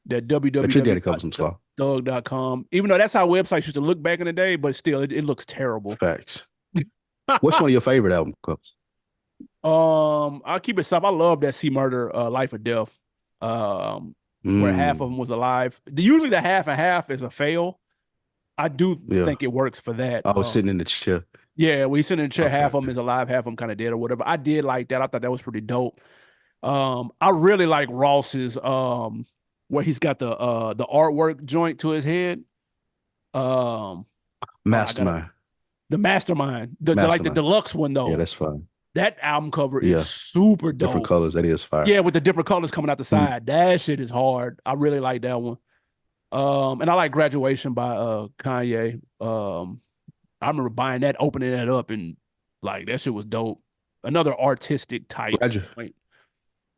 That but Trick Daddy covers some slaw. www.thug.com. Even though that's how websites used to look back in the day, but still it looks terrible. Facts. What's one of your favorite album covers? I'll keep it simple. I love that C Murder Life or Death. Where half of them Mm, was alive. Usually the half and half is a fail. I do yeah. think it works for that. I was sitting in the chair. Yeah, we sitting in the chair, half Okay. of them is alive, half of them kind of dead or whatever. I did like that. I thought that was pretty dope. I really like Ross's where he's got the artwork joint to his head. I got Mastermind. the Mastermind, the like the Mastermind. deluxe one Yeah, though. that's fine. That album cover is Yeah. super Different dope. colors. That is fire. Yeah, with the different colors coming out the Mm. side. That shit is hard. I really like that one. And I like Graduation by Kanye. I remember buying that, opening that up, and like that shit was dope. Another artistic type Gradu- joint.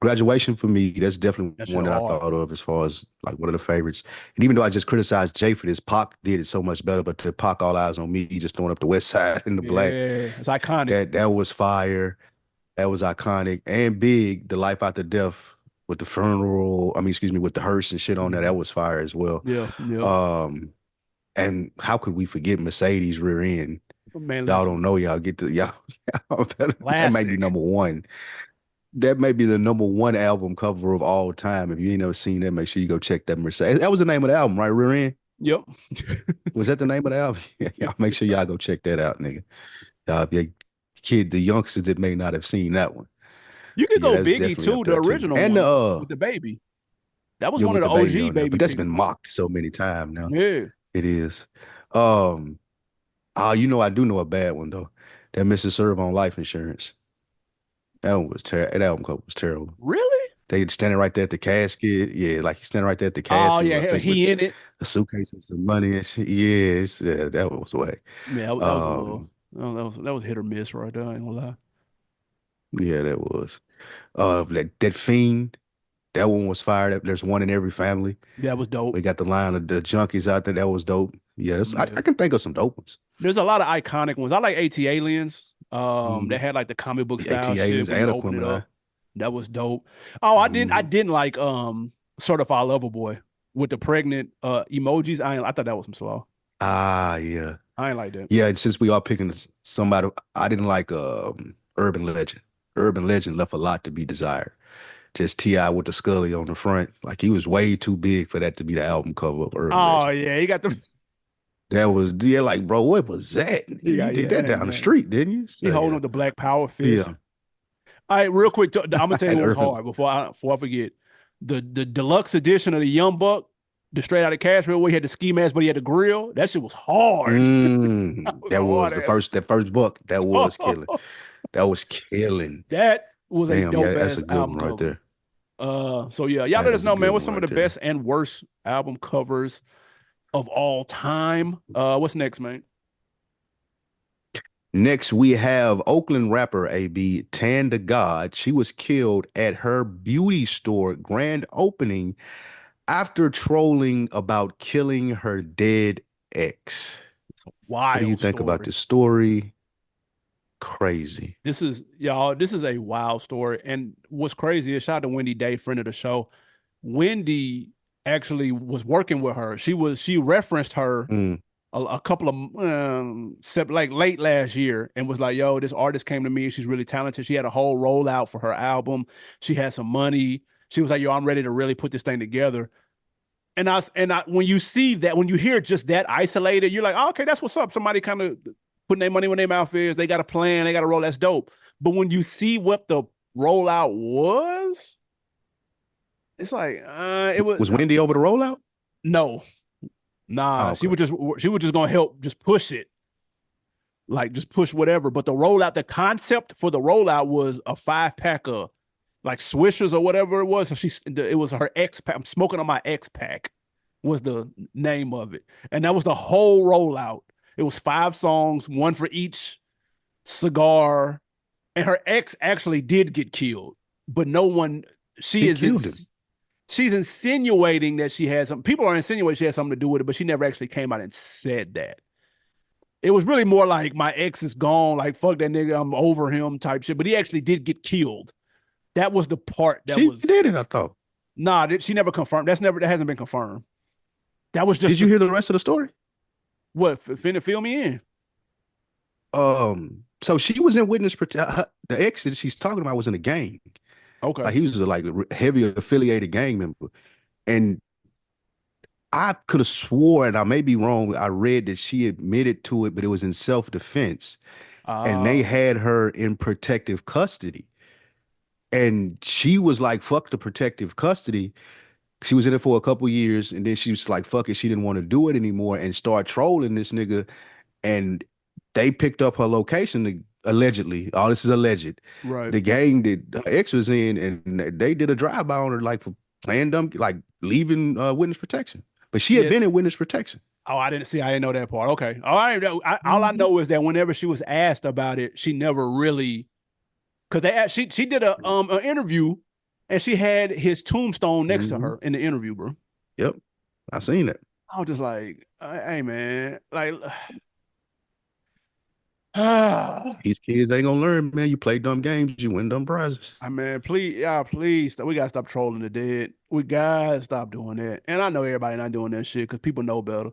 Graduation for me, that's definitely That shit one that I hard. thought of as far as like one of the favorites. And even though I just criticized Jay for this, Pac did it so much better. But the Pac All Eyes on Me, he just throwing up the West Side in the black. Yeah, it's iconic. That was fire. That was iconic and big. The Life After Death with the funeral. I mean, excuse me, with the hearse and shit on there. That was fire as well. Yeah, yeah. Um, and how could we forget Mercedes rear end? Man, Y'all listen, don't know. Y'all get to y'all. That might be classic. number one. That may be the number one album cover of all time. If you ain't never seen that, make sure you go check that Mercedes. That was the name of the album, right? Rear end. Yep. Was that the name of the album? Yeah, make sure y'all go check that out, nigga. If your kid, the youngsters that may not have seen that one. You could Yeah, go that's Biggie definitely too, up the there too. original And one with the baby. That was yeah, one of with the the baby OG on there. baby But that's been pictures. mocked so many times now. Yeah. It is. Um, you know, I do know a bad one though. That Mr. Serve on Life Insurance. That one was terrible. That album cover was terrible. Really? They standing right there at the casket. Yeah, like he's standing right there at the Oh casket, I yeah, think with he in it. a suitcase with some money and shit. Yeah, that was way. Yeah, that was a little. Um, That was hit or miss right there. I ain't gonna lie. yeah, that was. That Fiend, that one was fired. There's one in every family. That was dope. We got the line of the junkies out there. That was dope. Yeah, Yeah. I can think of some dope ones. There's a lot of iconic ones. I like AT Aliens. They Mm-hmm. had like the comic book AT style shit Aliens where you and open it Aquemini. up. That was dope. Oh, I Mm-hmm. didn't like Certified Lover Boy with the pregnant emojis. I thought that was some slow. Ah, yeah. I ain't like that. Yeah, and since we all picking somebody, I didn't like Urban Legend. Urban Legend left a lot to be desired. Just T.I. with the Scully on the front. Like he was way too big for that to be the album cover of Urban Oh Legend. yeah, he got the That was yeah, like bro, what was that? he You got did yeah, that hey, down the man. street, didn't you? He So holding yeah, up the Black Power fist. yeah. All right, real quick, I'm gonna tell you And what was Urban, hard before I forget. The deluxe edition of the Young Buck, the straight out of Cashville, where he had the ski mask, but he had the grill. That shit was hard. That was that a was hard the ass. first that first book that was killing. That was killing. That was a Damn, yeah, dope that's ass a good album one right cover. there. So yeah, y'all That let us is a know, man, good what's one some of right the there. best and worst album covers of all time. What's next, man? Next, we have Oakland rapper AB TanDaGod. She was killed at her beauty store grand opening after trolling about killing her dead ex. What do you Wild think about story. this story? Crazy. This is a wild story. And what's crazy is shout out to Wendy Day, friend of the show. Wendy actually was working with her. She referenced her Mm, a couple of like late last year and was like, yo, this artist came to me. She's really talented. She had a whole rollout for her album. She had some money. She was like, yo, I'm ready to really put this thing together. And I when you see that, when you hear just that isolated, you're like, oh, okay, that's what's up. Somebody kind of putting their money where their mouth is. They got a plan, they got a roll. That's dope. But when you see what the rollout was, it's like it was was Wendy over the rollout? no, Oh, nah. okay. She was just gonna help just push it, like just push whatever. But the rollout, the concept for the rollout was a 5-pack of like Swishers or whatever it was. So it was her X pack. I'm smoking on my X pack was the name of it, and that was the whole rollout. It was 5 songs, one for each cigar. and her ex actually did get killed, but no one. She He is in, killed him. she's insinuating that she has some. People are insinuating she has something to do with it, but she never actually came out and said that. It was really more like my ex is gone, like fuck that nigga, I'm over him type shit. But he actually did get killed. That was the part that She was did it, I thought. nah. She never confirmed. That hasn't been confirmed. That was just Did you the hear the rest of the story? what finna fill me in. So she was in witness protection. The ex that she's talking about was in a gang. Okay. Like he was like a heavy affiliated gang member. And I could have swore, and I may be wrong, I read that she admitted to it, but it was in self-defense. And they Oh, had her in protective custody. And she was like, fuck the protective custody. She was in it for a couple years, and then she was like, fuck it, she didn't want to do it anymore and start trolling this nigga. And they picked up her location allegedly. All this is alleged. right. The gang that her ex was in, and they did a drive-by on her, like for playing dumb, like leaving witness protection. But she had Yeah. been in witness protection. Oh, I didn't see. I didn't know that part. Okay. All right. All I Mhm. know is that whenever she was asked about it, she never really because she did a an interview and she had his tombstone next to Mhm. her in the interview, bro. Yep, I seen it. I was just like, hey man, like, I These kids ain't gonna learn, man. You play dumb games, you win dumb prizes. mean, please, yeah, please, we gotta stop trolling the dead. We gotta stop doing that. And I know everybody not doing that shit because people know better.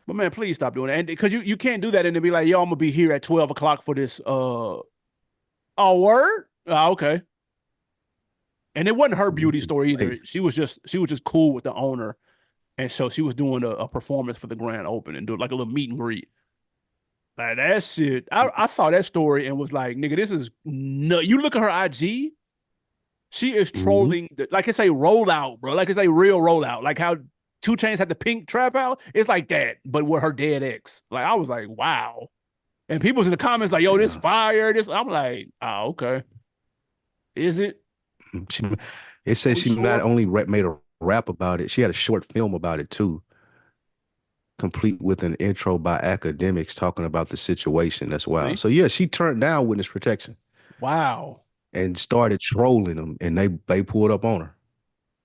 But man, please stop doing that. And because you can't do that and then be like, yo, I'm gonna be here at 12 o'clock for this. Oh, word. Okay. And it wasn't her beauty story Hey, either. She was just cool with the owner, and so she was doing a performance for the grand opening and do like a little meet and greet. Like that shit. I saw that story and was like, nigga, this is no. You look at her IG, she is mhm. trolling. Like it's a rollout, bro. Like it's a real rollout. Like how 2 Chainz had the pink trap out. It's like that, but with her dead ex. Like I was like, wow. And people's in the comments like, yo, this Yeah. fire. This. I'm like, oh, okay. Is it? She, it Are says we she not sure? only made a rap about it, she had a short film about it too, complete with an intro by academics talking about the situation. That's wild. See? So yeah, she turned down witness protection Wow. and started trolling them, and they pulled up on her.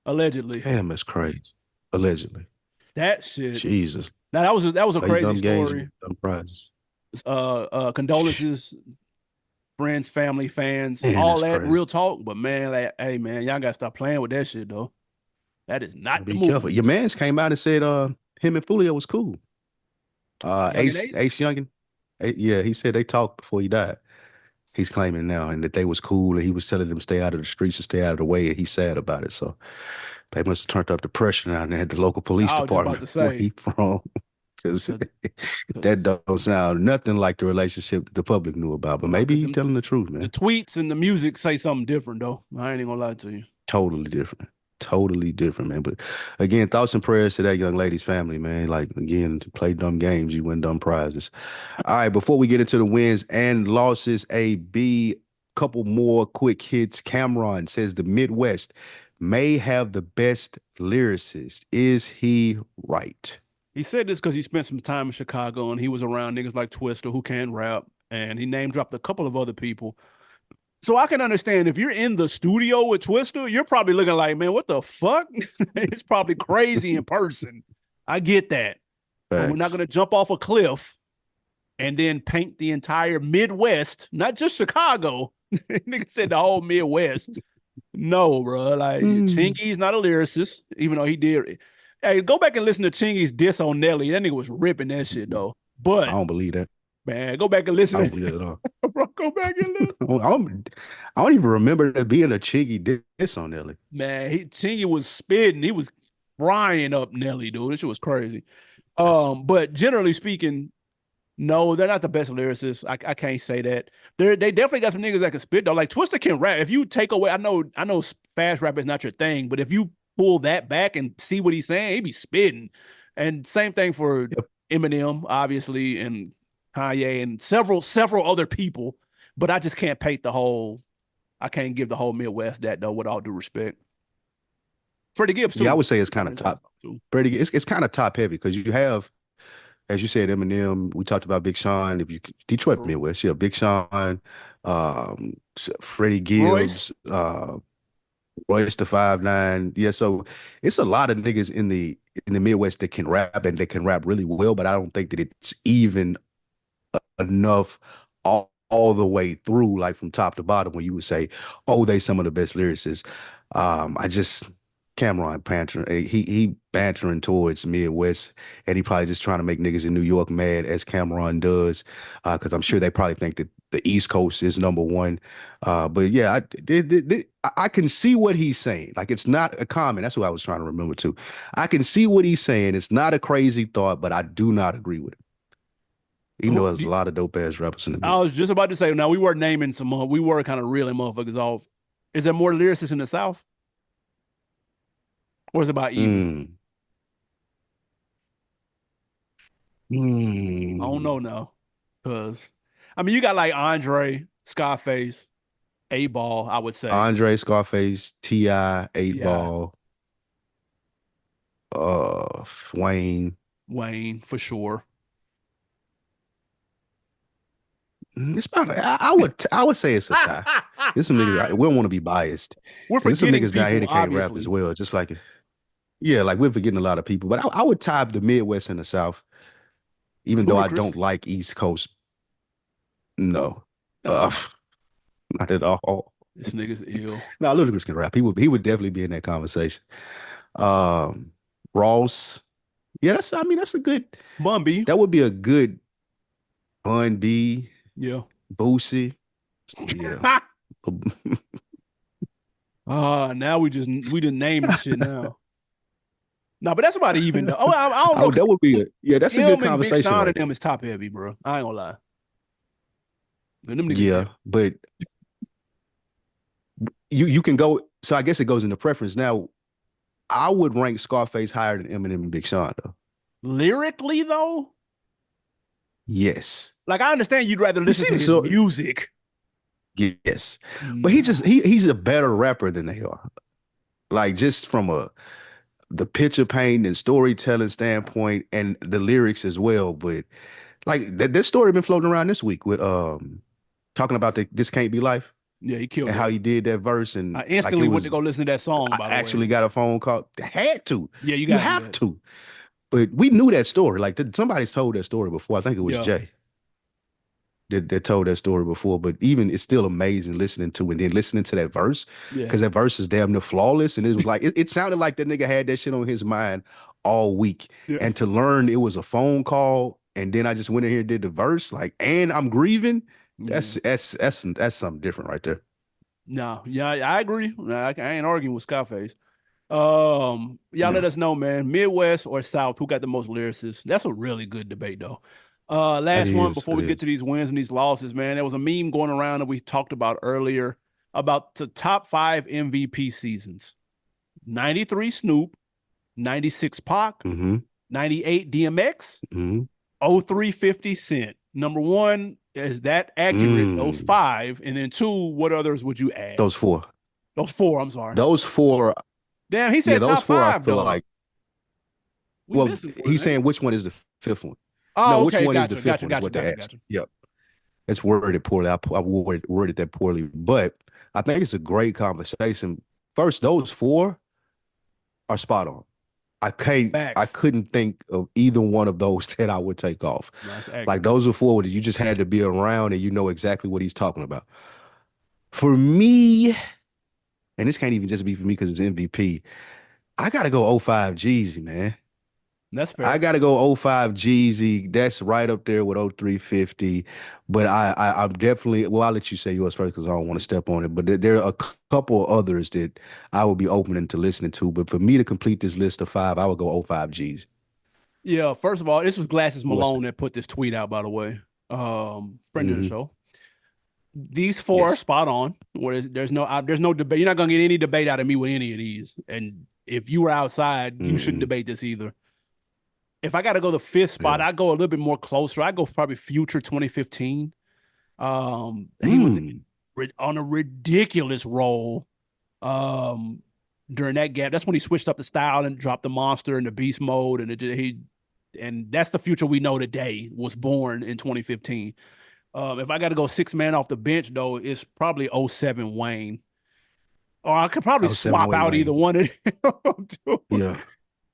Allegedly. Damn, that's crazy. Allegedly. That shit. Jesus. Now that was a Play crazy dumb games, you story. win dumb prizes. Condolences, friends, family, fans, Man, all that's that crazy. real talk. But man, like, hey man, y'all gotta stop playing with that shit though. That is not the Be careful. move. Your man's came out and said him and Fulio was cool. Young and Ace. Ace Youngin. Yeah, he said they talked before he died. He's claiming now, and that they was cool, and he was telling them stay out of the streets and stay out of the way, and he's sad about it. So they must have turned up the pressure now, and they had the local police I was just about department to where say, he from, because cause, that 'cause don't sound nothing like the relationship that the public knew about. But nah, maybe 'cause he telling the truth, the man. tweets and the music say something different though. I ain't even gonna lie to you. Totally different. Totally different, man. But again, thoughts and prayers to that young lady's family, man. Like again, to play dumb games, you win dumb prizes. All right, before we get into the wins and losses, AB, couple more quick hits. Cameron says the Midwest may have the best lyricist. Is he right? He said this because he spent some time in Chicago and he was around niggas like Twister who can rap, and he name dropped a couple of other people. So I can understand if you're in the studio with Twister, you're probably looking like, man, what the fuck? It's probably crazy in person. I get that. But we're not Facts. going to jump off a cliff and then paint the entire Midwest, not just Chicago. Nigga said the whole Midwest. No, bro. Like Hmm. Chingy's not a lyricist, even though he did. Hey, go back and listen to Chingy's diss on Nelly. That nigga was ripping that shit though. I But don't believe that. man, go back and I listen don't to believe that at all. bro. Go back and listen. I don't even remember there being a Chiggy diss on Nelly. Man, Chingy was spitting. He was frying up Nelly, dude. This shit was crazy. That's But generally speaking, no, they're not the best lyricists. I can't say that. They definitely got some niggas that can spit though. Like Twister can rap. If you take away, I know fast rap is not your thing, but if you pull that back and see what he's saying, he be spitting. And same thing for yep. Eminem, obviously, and Kanye and several other people. But I just can't paint the whole. I can't give the whole Midwest that though. With all due respect, Freddie Gibbs Yeah, I too. would say it's I kind of mean, that's top. too. Pretty, it's kind of top heavy because you have, as you said, Eminem. We talked about Big Sean. If you Detroit True. Midwest, yeah, Big Sean, Freddie Royce. Gibbs, Royce the 5'9". Yeah, so it's a lot of niggas in the Midwest that can rap and that can rap really well, but I don't think that it's even enough all the way through, like from top to bottom, when you would say, oh, they some of the best lyricists. I just Cameron bantering, he bantering towards Midwest, and he probably just trying to make niggas in New York mad as Cameron does, because I'm sure they probably think that the East Coast is number one. But yeah, I can see what he's saying. Like it's not a comment. That's what I was trying to remember too. I can see what he's saying. It's not a crazy thought, but I do not agree with it. Even though Who, there's a lot of dope ass rappers in the I mid. was just about to say, now we were naming some, we were kind of reeling motherfuckers off. Is there more lyricists in the South, or is it about even? Mm. I don't Mm. know now, because I mean, you got like Andre, Scarface, A Ball, I would say. Andre, Scarface, T.I., 8 Yeah, Ball, Wayne. Wayne for sure. It's about I would say it's a tie. There's some niggas we don't want to be biased. We're There's some forgetting niggas down here people, that can't rap as obviously. well. Just like yeah, like we're forgetting a lot of people. But I would tie the Midwest and the South, even though I Ludacris. don't like East Coast. No. Uh Uh, not at all. this nigga's ill. No, Ludacris can rap. He would definitely be in that conversation. Um Ross. Yeah, that's a good Bun B. that would be a good Bun B, Yeah. Boosie. Yeah. Now we just naming shit now. No, but that's about even though. Oh, I don't know. That would be that's a good Him and Big conversation Sean right and there. them is top heavy, bro. I ain't gonna lie. And them niggas Yeah, ill. but you can go. So I guess it goes into preference. Now, I would rank Scarface higher than Eminem and Big Sean, though. Lyrically though, Yes, like I understand you'd rather you listen see to the his so music. yes, but Nah. he's a better rapper than they are. Like just from the picture painting and storytelling standpoint, and the lyrics as well. But like this story been floating around this week with talking about this can't be life. Yeah, he killed And how that. he did that verse and I like it instantly went to was go listen to that song, I by the way. actually got a phone call. Had to. Yeah, you You gotta do have that. to. But we knew that story. Like somebody's told that story before. I think it was Yeah. Jay that told that story before. But even it's still amazing listening to and then listening to that verse Yeah. because that verse is damn near flawless. And it was like it sounded like that nigga had that shit on his mind all week. Yeah. And to learn it was a phone call, and then I just went in here and did the verse, like, and I'm grieving. Yeah. That's something different right there. No, yeah, I agree. I ain't arguing with Scarface. Y'all let Yeah, us know, man. Midwest or South, who got the most lyricists? That's a really good debate, though. that Last one is. before It we get to is. these wins and these losses, man. There was a meme going around that we talked about earlier about the top five MVP seasons: 93 Snoop, 96 Pac, Mm-hmm. 98 DMX, Mm-hmm. oh 03 50 Cent. Number one, is that accurate? Those Mm. five. And then two, what others would you add? Those four. Those four, I'm sorry. Those four. Damn, he Yeah, said those top four. I five, feel though. like. We Well, missing one, he's ain't we? saying which one is the fifth one. No, Oh, which okay. one is the Gotcha. fifth Gotcha. one is Gotcha. what they Gotcha. asked. Gotcha. Yep, it's worded poorly. I worded that poorly, but I think it's a great conversation. First, those four are spot on. I Facts. couldn't think of either one of those that I would take off. No, that's Like accurate. those are four that you just had to be around and you know exactly what he's talking about. For me, and this can't even just be for me because it's MVP. I gotta go '05 Jeezy, man. That's I fair. gotta go '05 Jeezy. That's right up there with 0350. But I'm definitely I'll let you say yours first because I don't want to step on it. But there are a couple others that I would be open to listening to. But for me to complete this list of five, I would go '05 Jeezy. Yeah. First of all, this was Glasses What's Malone that put this tweet out, by the way. Friend of the mm-hmm. show. These four are Yes. spot on. There's no debate. You're not gonna get any debate out of me with any of these. And if you were outside, you shouldn't Mm-mm. debate this either. If I got to go the fifth spot, Yeah. I go a little bit more closer. I go probably Future 2015. He was Mm. on a ridiculous roll during that gap. That's when he switched up the style and dropped the monster and the beast mode, and and that's the Future we know today was born in 2015. If I got to go six man off the bench though, it's probably '07 Wayne. Or I could probably Oh, seven swap way out either Wayne. one of them too. Yeah.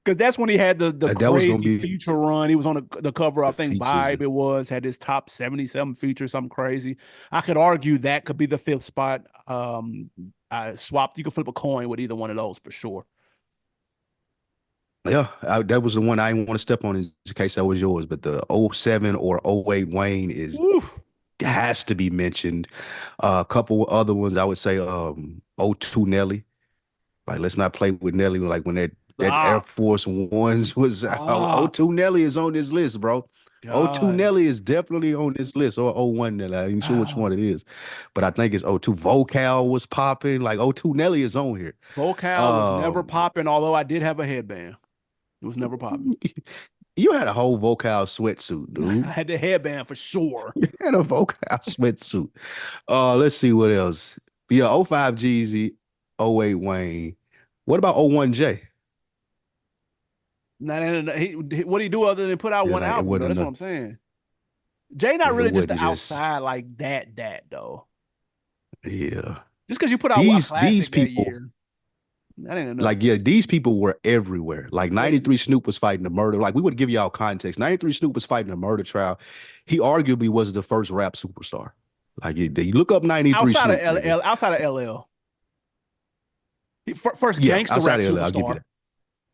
Because that's when he had the That was gonna crazy be feature run. He was on the cover, I the think features. Vibe it was, had his top 77 feature, something crazy. I could argue that could be the fifth spot. I swapped, you could flip a coin with either one of those for sure. Yeah, that was the one I didn't want to step on in case that was yours, but the '07 or '08 Wayne is Woo. has to be mentioned. A couple other ones I would say '02 Nelly. Like let's not play with Nelly like when that Air Stop. Force Ones was out. Stop. '02 Nelly is on this list, bro. '02 God. Nelly is definitely on this list or '01 Nelly. I ain't sure which one Ah. it is, but I think it's '02. Vocal was popping. Like '02 Nelly is on here. Vocal was never Um, popping, although I did have a headband. It was never popping. you had a whole Vocal sweatsuit, I dude. had the headband for sure. You had a Vocal sweatsuit. Let's see what else. Yeah, '05 Jeezy, '08 Wayne. What about '01 J? What do you do other than put out Yeah, one like it album though? wasn't That's what enough. I'm saying. Jay not Yeah, it really just wasn't the just outside like though. yeah. Just because you put out one These classic that people, year, that ain't enough. like, yeah, these people were everywhere. Like Way. 93 Snoop was fighting a murder. Like we would give y'all context. 93 Snoop was fighting a murder trial. He arguably was the first rap superstar. Like you look up 93 Outside of Snoop, nigga. LL, outside of LL, first Yeah, gangster outside rap of LA, I'll give you superstar, that.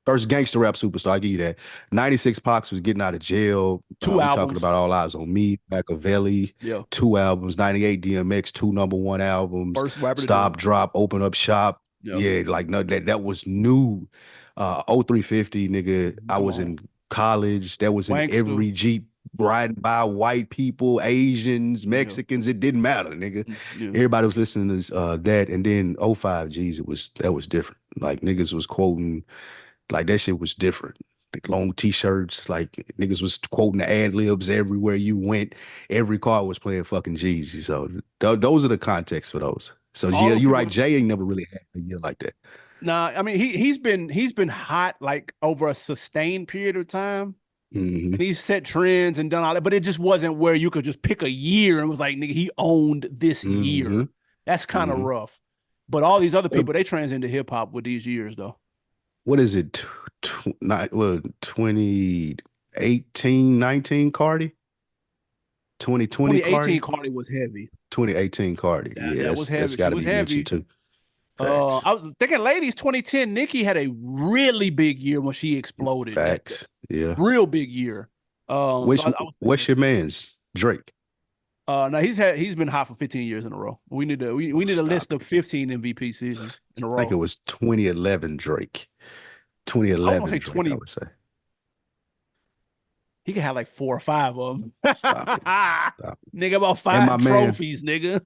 First gangster rap superstar, I'll give you that. 96 Pox was getting out of jail. two We talking albums. about All Eyes on Me, Machiavelli, Yeah, 2 albums, 98 DMX, 2 number 1 albums, first rapper to do Stop, it. Drop, Open Up Shop. Yeah, Yeah, like no, that was new. 0350, nigga. I come was on, in college. That was in Wankster. every Jeep riding by white people, Asians, Yeah, Mexicans. It didn't matter, nigga. yeah. Everybody was listening to that. And then '05 G's, that was different. Like niggas was quoting like that shit was different. Like long t-shirts, like niggas was quoting the ad libs everywhere you went. Every car was playing fucking Jeezy. So those are the contexts for those. So All yeah, those you're right. people. Jay ain't never really had a year like that. Nah, I mean he's been hot like over a sustained period of time. Hmm. And he's set trends and done all that, but it just wasn't where you could just pick a year and was like, nigga, he owned this Hmm. year. That's kind of Hmm. rough. But all these other people, they trans into hip hop with these years though. What is it? Not well, 2018, 19 Cardi, 2020 2018 Cardi, Cardi was heavy. 2018 Cardi. Yeah, That was that's heavy. She got to was be mentioned heavy. too. Facts. I was thinking, ladies, 2010, Nicki had a really big year when she exploded. That Facts. Yeah. real big year. So Which I was what's thinking, your man's Drake? now he's been hot for 15 years in a row. We need a Stop list of it. 15 MVP seasons in a I think it row. was 2011 Drake. I want to 2011 say Drake, I 20. would say. He could have like four or five of them. Stop it. Stop it. Nigga, about And my five man, trophies, nigga.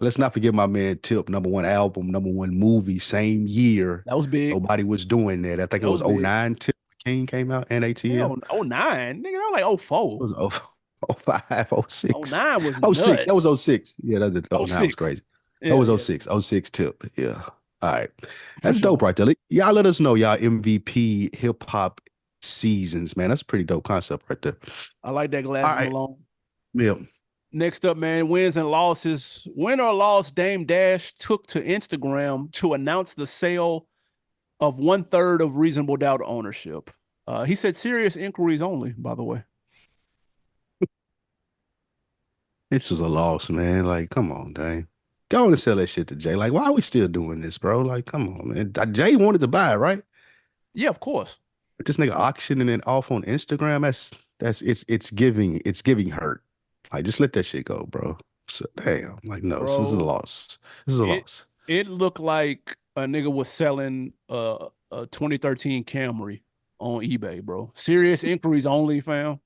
let's not forget my man Tip, #1 album, #1 movie, same year. That was big. Nobody was doing that. I think it That was was big. '09 Tip King came out, Yeah, NATL. oh 09. Nigga, that was like oh It 04. was '05, Oh '06. 09 was '06. That was nuts. '06. Yeah, Oh '09 was 06. crazy. That Yeah, was yeah, '06. '06 Tip. Yeah. All right. for That's dope sure. right there. Y'all let us know y'all MVP hip hop seasons, man. That's a pretty dope concept right there. I like that All glasses right. Malone. Yeah. Next up, man, wins and losses. Win or loss, Dame Dash took to Instagram to announce the sale of 1/3 of Reasonable Doubt ownership. He said serious inquiries only, by the way. This was a loss, man. Like, come on, dang. Go on and sell that shit to Jay. Like, why are we still doing this, bro? Like, come on, man. Jay wanted to buy it, right? Yeah, of course. But this nigga auctioning it off on Instagram, that's it's giving hurt. Like, just let that shit go, bro. So, damn. Like, no, this is a Bro, loss. This is a it loss. it looked like a nigga was selling a 2013 Camry on eBay, bro. Serious inquiries only, fam.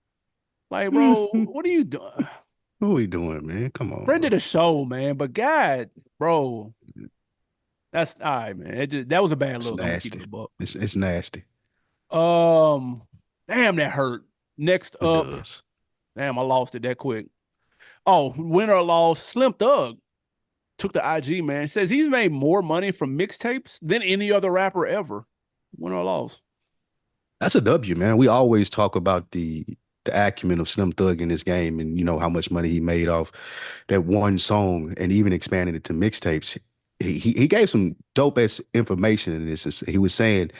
Like, bro, What what are you doing? are we doing, man? Come on, Friend bro. did a show, man, but God, bro, that's all right, man. That was a bad It's look. I'm gonna keep it nasty. a buck. It's nasty. Um, damn, that hurt. Next It up, does. damn, I lost it that quick. Oh, winner or loss, Slim Thug took the IG, man. Says he's made more money from mixtapes than any other rapper ever. Winner or loss. That's a W, man. We always talk about the acumen of Slim Thug in this game, and you know how much money he made off that one song, and even expanded it to mixtapes. He gave some dope ass information in this. He was saying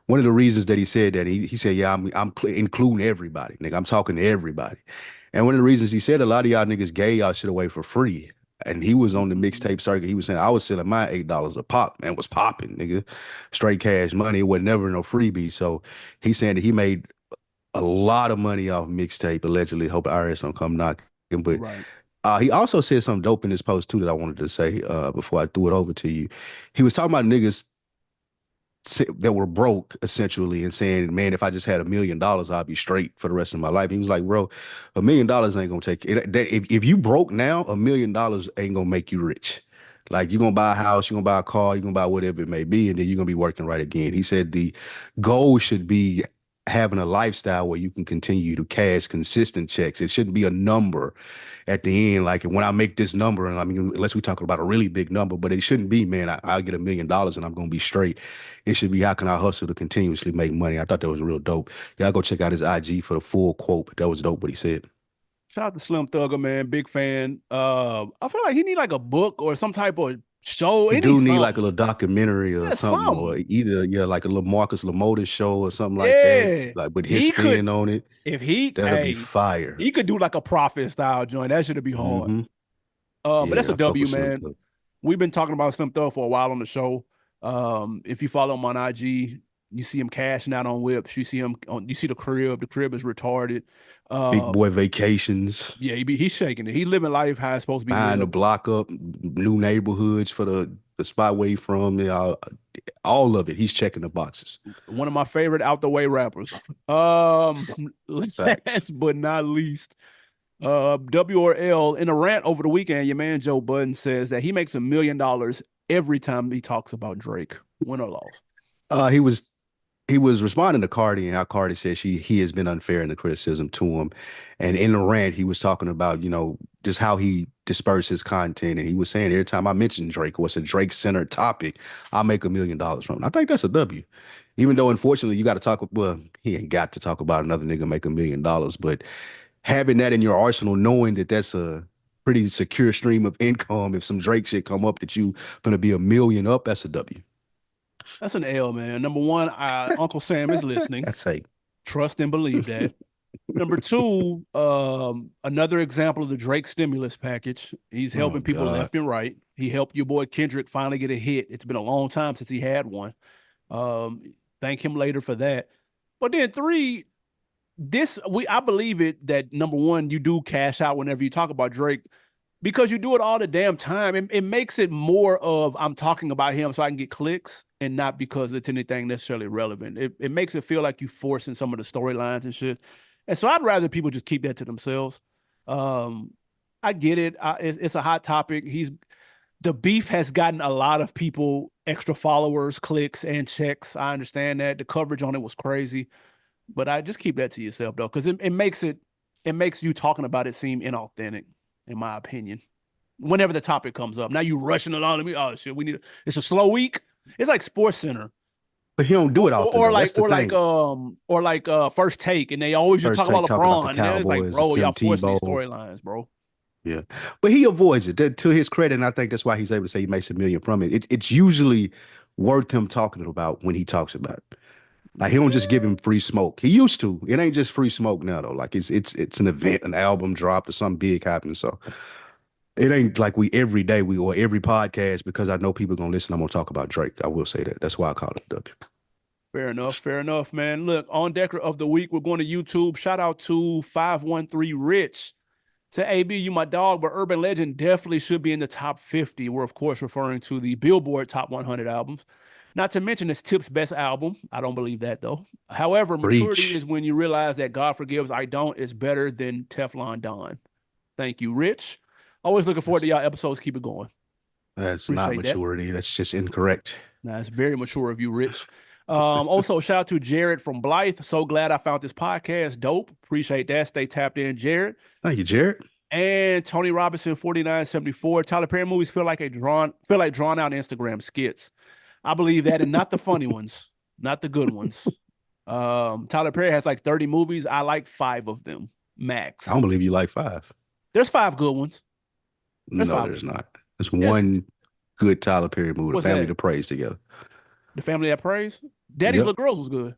one of the reasons that he said that he said, yeah, I'm including everybody, nigga. I'm talking to everybody. And one of the reasons he said a lot of y'all niggas gave y'all shit away for free. And he was on the Mhm. mixtape circuit. He was saying I was selling my $8 a pop and was popping, nigga. Straight cash money. It was never no freebie. So he's saying that he made a lot of money off mixtape, allegedly. Hope the IRS don't come knocking. But Right. he also said something dope in this post too that I wanted to say before I threw it over to you. He was talking about niggas that were broke essentially and saying, man, if I just had $1 million, I'd be straight for the rest of my life. He was like, bro, $1 million ain't gonna take it. If you broke now, $1 million ain't gonna make you rich. Like you're gonna buy a house, you're gonna buy a car, you're gonna buy whatever it may be, and then you're gonna be working right again. He said the goal should be having a lifestyle where you can continue to cash consistent checks. It shouldn't be a number at the end. Like when I make this number, and I mean, unless we talk about a really big number, but it shouldn't be, man, I'll get $1 million and I'm gonna be straight. It should be how can I hustle to continuously make money. I thought that was real dope. Y'all go check out his IG for the full quote. But that was dope what he said. Shout out to Slim Thugger, man. Big fan. I feel like he need like a book or some type of show. He He needs do need like a something. little documentary or Yeah, something, or something. either yeah, like a little Marcus Lamotis show or something like that, Yeah. like with his He could, spin on it. if he, That'll be hey, fire. he could do like a profit style joint. That should be hard. Hmm. But that's Yeah, a I fuck W, with Slim man. Thug. We've been talking about Slim Thug for a while on the show. If you follow him on IG, you see him cashing out on whips. You see him on, you see the crib. The crib is retarded. Big Uh, boy vacations, yeah, he's shaking it. He's living life how it's supposed to be buying the lived. block up, new neighborhoods for the spot where he from. Yeah, all of it. He's checking the boxes. One of my favorite out the way rappers. Facts. Last but not least, WRL in a rant over the weekend, your man Joe Budden says that he makes $1 million every time he talks about Drake, win or loss. Uh, he was he was responding to Cardi and how Cardi said he has been unfair in the criticism to him. And in the rant, he was talking about, you know, just how he disperses his content. And he was saying every time I mention Drake or it's a Drake centered topic, I make $1 million from it. I think that's a W. Even though unfortunately you got to talk, well, he ain't got to talk about another nigga make $1 million, but having that in your arsenal, knowing that that's a pretty secure stream of income, if some Drake shit come up that you gonna be a million up, that's a W. That's an L, man. Number one, Uncle Sam is listening. That's a Trust and believe that. Number two, another example of the Drake stimulus package. He's oh helping people God. left and right. He helped your boy Kendrick finally get a hit. It's been a long time since he had one. Um, thank him later for that. But then three, I believe it that number one, you do cash out whenever you talk about Drake because you do it all the damn time. It makes it more of I'm talking about him so I can get clicks and not because it's anything necessarily relevant. It makes it feel like you forcing some of the storylines and shit. And so I'd rather people just keep that to themselves. Um, I get it. It's a hot topic. The beef has gotten a lot of people extra followers, clicks, and checks. I understand that the coverage on it was crazy, but I just keep that to yourself though, because it makes you talking about it seem inauthentic, in my opinion. Whenever the topic comes up, now you rushing along to me. Oh shit, it's a slow week. It's like Sports Center But he don't do it often though. That's the thing. or like First Take, and they always just First talk about take talking about the LeBron, and then it's like, Cowboys, the bro, y'all Tim forcing these Tebow. storylines, bro. Yeah. But he avoids it. To his credit, and I think that's why he's able to say he makes a million from it. It's usually worth him talking about when he talks about it. Like he don't just give him free smoke. He used to. It ain't just free smoke now though. Like it's an event, an album dropped, or something big happening. So it ain't like we every day we or every podcast because I know people gonna listen. I'm gonna talk about Drake. I will say that. That's why I call it W. Fair enough, man. Look, on Decker of the Week, we're going to YouTube. Shout out to 513 Rich. Say, AB, you my dog, but Urban Legend definitely should be in the top 50. We're, of course, referring to the Billboard Top 100 albums. Not to mention it's Tip's best album. I don't believe that, though. However, maturity Preach. is when you realize that God Forgives, I Don't is better than Teflon Don. Thank you, Rich. Always looking forward to y'all episodes. Keep it going. That's not Appreciate that. maturity. That's just incorrect. Nah, it's very mature of you, Rich. Also, shout out to Jared from Blythe. So glad I found this podcast. Dope. Appreciate that. Stay tapped in, Jared. Thank you, Jared. And Tony Robinson, 4974. Tyler Perry movies feel like drawn out Instagram skits. I believe that, and not the funny ones, not the good ones. Tyler Perry has like 30 movies. I like 5 of them. I max. don't believe you like 5. There's 5 good ones. There's No, 5 there's good ones. not. There's There's one good Tyler Perry movie, The what's Family that? that Prays Together. The Family That Prays. Daddy's Yep. Little Girls was good.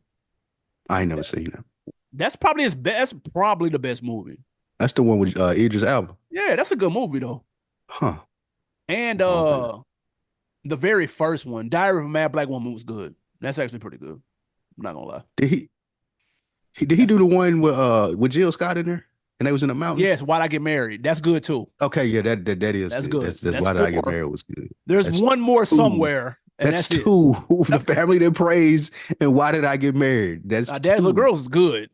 I ain't never seen that. That's probably his best. That's probably the best movie. That's the one with Idris Elba. Yeah, that's a good movie though. Huh. And I don't think. the very first one, Diary of a Mad Black Woman, was good. That's actually pretty good. I'm not gonna lie. Did he That's do the one with Jill Scott in there? And they was in the mountain? yes. Why'd I Get Married? That's good too. Okay, yeah, that is That's good. good. That's That's Why Did I Get 4. Married was good. There's That's one more 2. somewhere, and That's that's it. 2. The Family That Prays and Why Did I Get Married? That's Daddy's Little 2. Girls is good.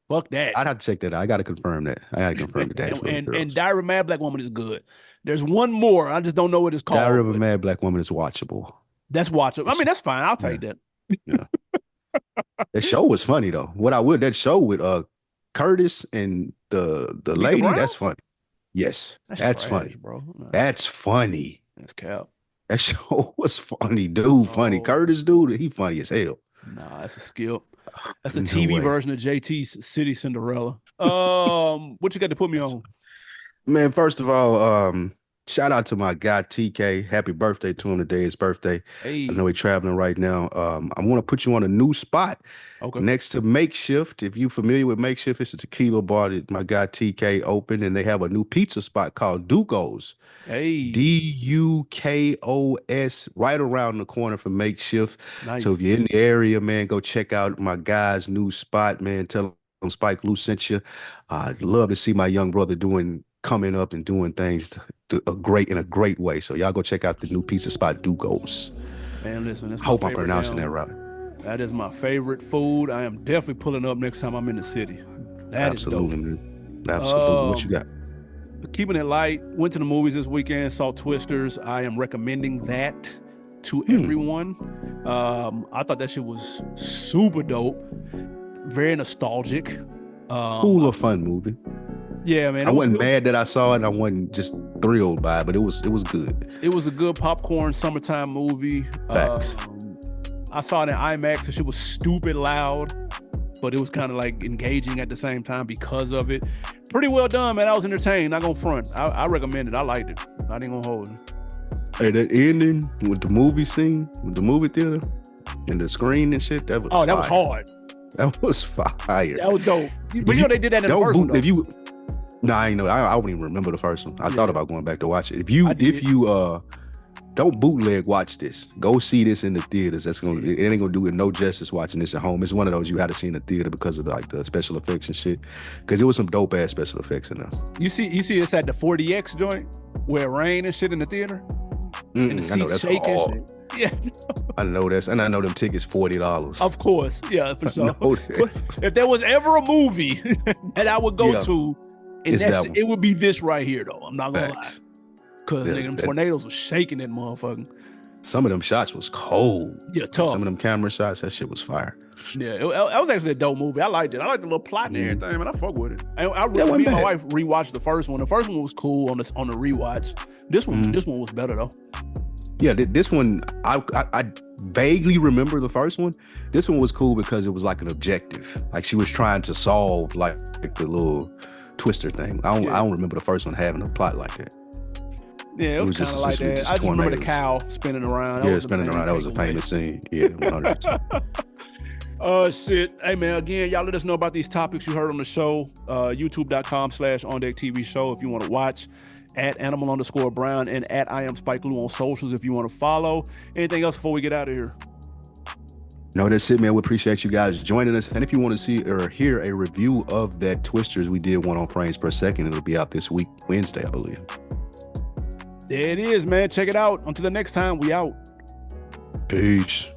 Fuck that. I'd have to check that out. I gotta confirm that. I gotta confirm the Daddy's Little And Girls. Diary of a Mad Black Woman is good. There's one more. I just don't know what it's Diary called. of a But Mad Black Woman is watchable. that's watchable. I mean, that's fine. I'll take that. Yeah. That show was funny though. That show with Curtis and the Mika lady, Brown? that's funny. Yes, that's trash, funny. bro. Nah, That's funny. that's cap. That show was funny, dude. Funny. Oh. Curtis, dude, he funny as hell. Nah, that's a skip. That's the No TV way. version of JT's City Cinderella. What you got to put me on? Man, first of all, shout out to my guy TK. Happy birthday to him today. His birthday. Hey, I know he's traveling right now. I want to put you on a new spot okay. next to Makeshift. If you're familiar with Makeshift, it's a tequila bar that my guy TK opened, and they have a new pizza spot called Duco's. Hey, Dukos, right around the corner from Makeshift. nice. So if you're in the area, man, go check out my guy's new spot, man. Tell them Spike Lou sent you. I'd love to see my young brother coming up and doing things in a great way. So y'all go check out the new pizza spot, Duco's. Man, listen, that's Hope my I'm favorite pronouncing down. that right. That is my favorite food. I am definitely pulling up next time I'm in the city. That Absolutely, is man. Absolutely. What you got? dope. Keeping it light. Went to the movies this weekend. Saw Twisters. I am recommending that to everyone. I thought that shit was super dope. Very nostalgic. Cool or fun movie. Yeah, man. I wasn't mad that I saw it. I wasn't just thrilled by it, but it was good. It was a good popcorn summertime movie. Facts. I saw it in IMAX and shit was stupid loud, but it was kind of like engaging at the same time because of it. Pretty well done, man. I was entertained. Not gonna front. I recommend it. I liked it. I ain't gonna hold it. Hey, that ending with the movie scene, with the movie theater and the screen and shit, that was Oh, that fire. was hard. That was fire. That was dope. But you know they did that in the first one, though. No, I ain't know. I don't even remember the first one. I thought about going back to watch it. If I did. you don't bootleg watch this. Go see this in the theaters. It ain't gonna do it no justice watching this at home. It's one of those you had to see in the theater because of the special effects and shit. Because it was some dope ass special effects in there. You see it's at the 4DX joint where it rained and shit in the theater. And the I know seats that's shaking all. and shit. Yeah. I know that's, and I know them tickets $40. Of course. Yeah, for sure. know that. But if there was ever a movie that I would go to, and It's that one. it would be this right here, though. I'm not gonna Facts. lie. Because Yeah, them tornadoes was shaking that motherfucker. Some of them shots was cold. Yeah, tough. Some of them camera shots, that shit was fire. Yeah, it was actually a dope movie. I liked it. I liked the little plot and everything, man. I fuck with it. Me and my wife rewatched the first one. The first one was cool on the rewatch. This one was better though. Yeah, this one, I vaguely remember the first one. This one was cool because it was like an objective. Like she was trying to solve like the little twister thing. I don't remember the first one having a plot like that. Yeah, it was kind of like that. I just remember the cow spinning around. Spinning around. That was a famous scene. Yeah, 100%. Oh, shit. Hey, man, again, y'all let us know about these topics you heard on the show. YouTube.com/OnDeckTV show if you want to watch. At @animal_Brown and at I am Spike Lou on socials if you want to follow. Anything else before we get out of here? No, that's it, man. We appreciate you guys joining us. And if you want to see or hear a review of that Twisters, we did one on frames per second. It'll be out this week, Wednesday, I believe. There it is, man. Check it out. Until the next time, we out. Peace.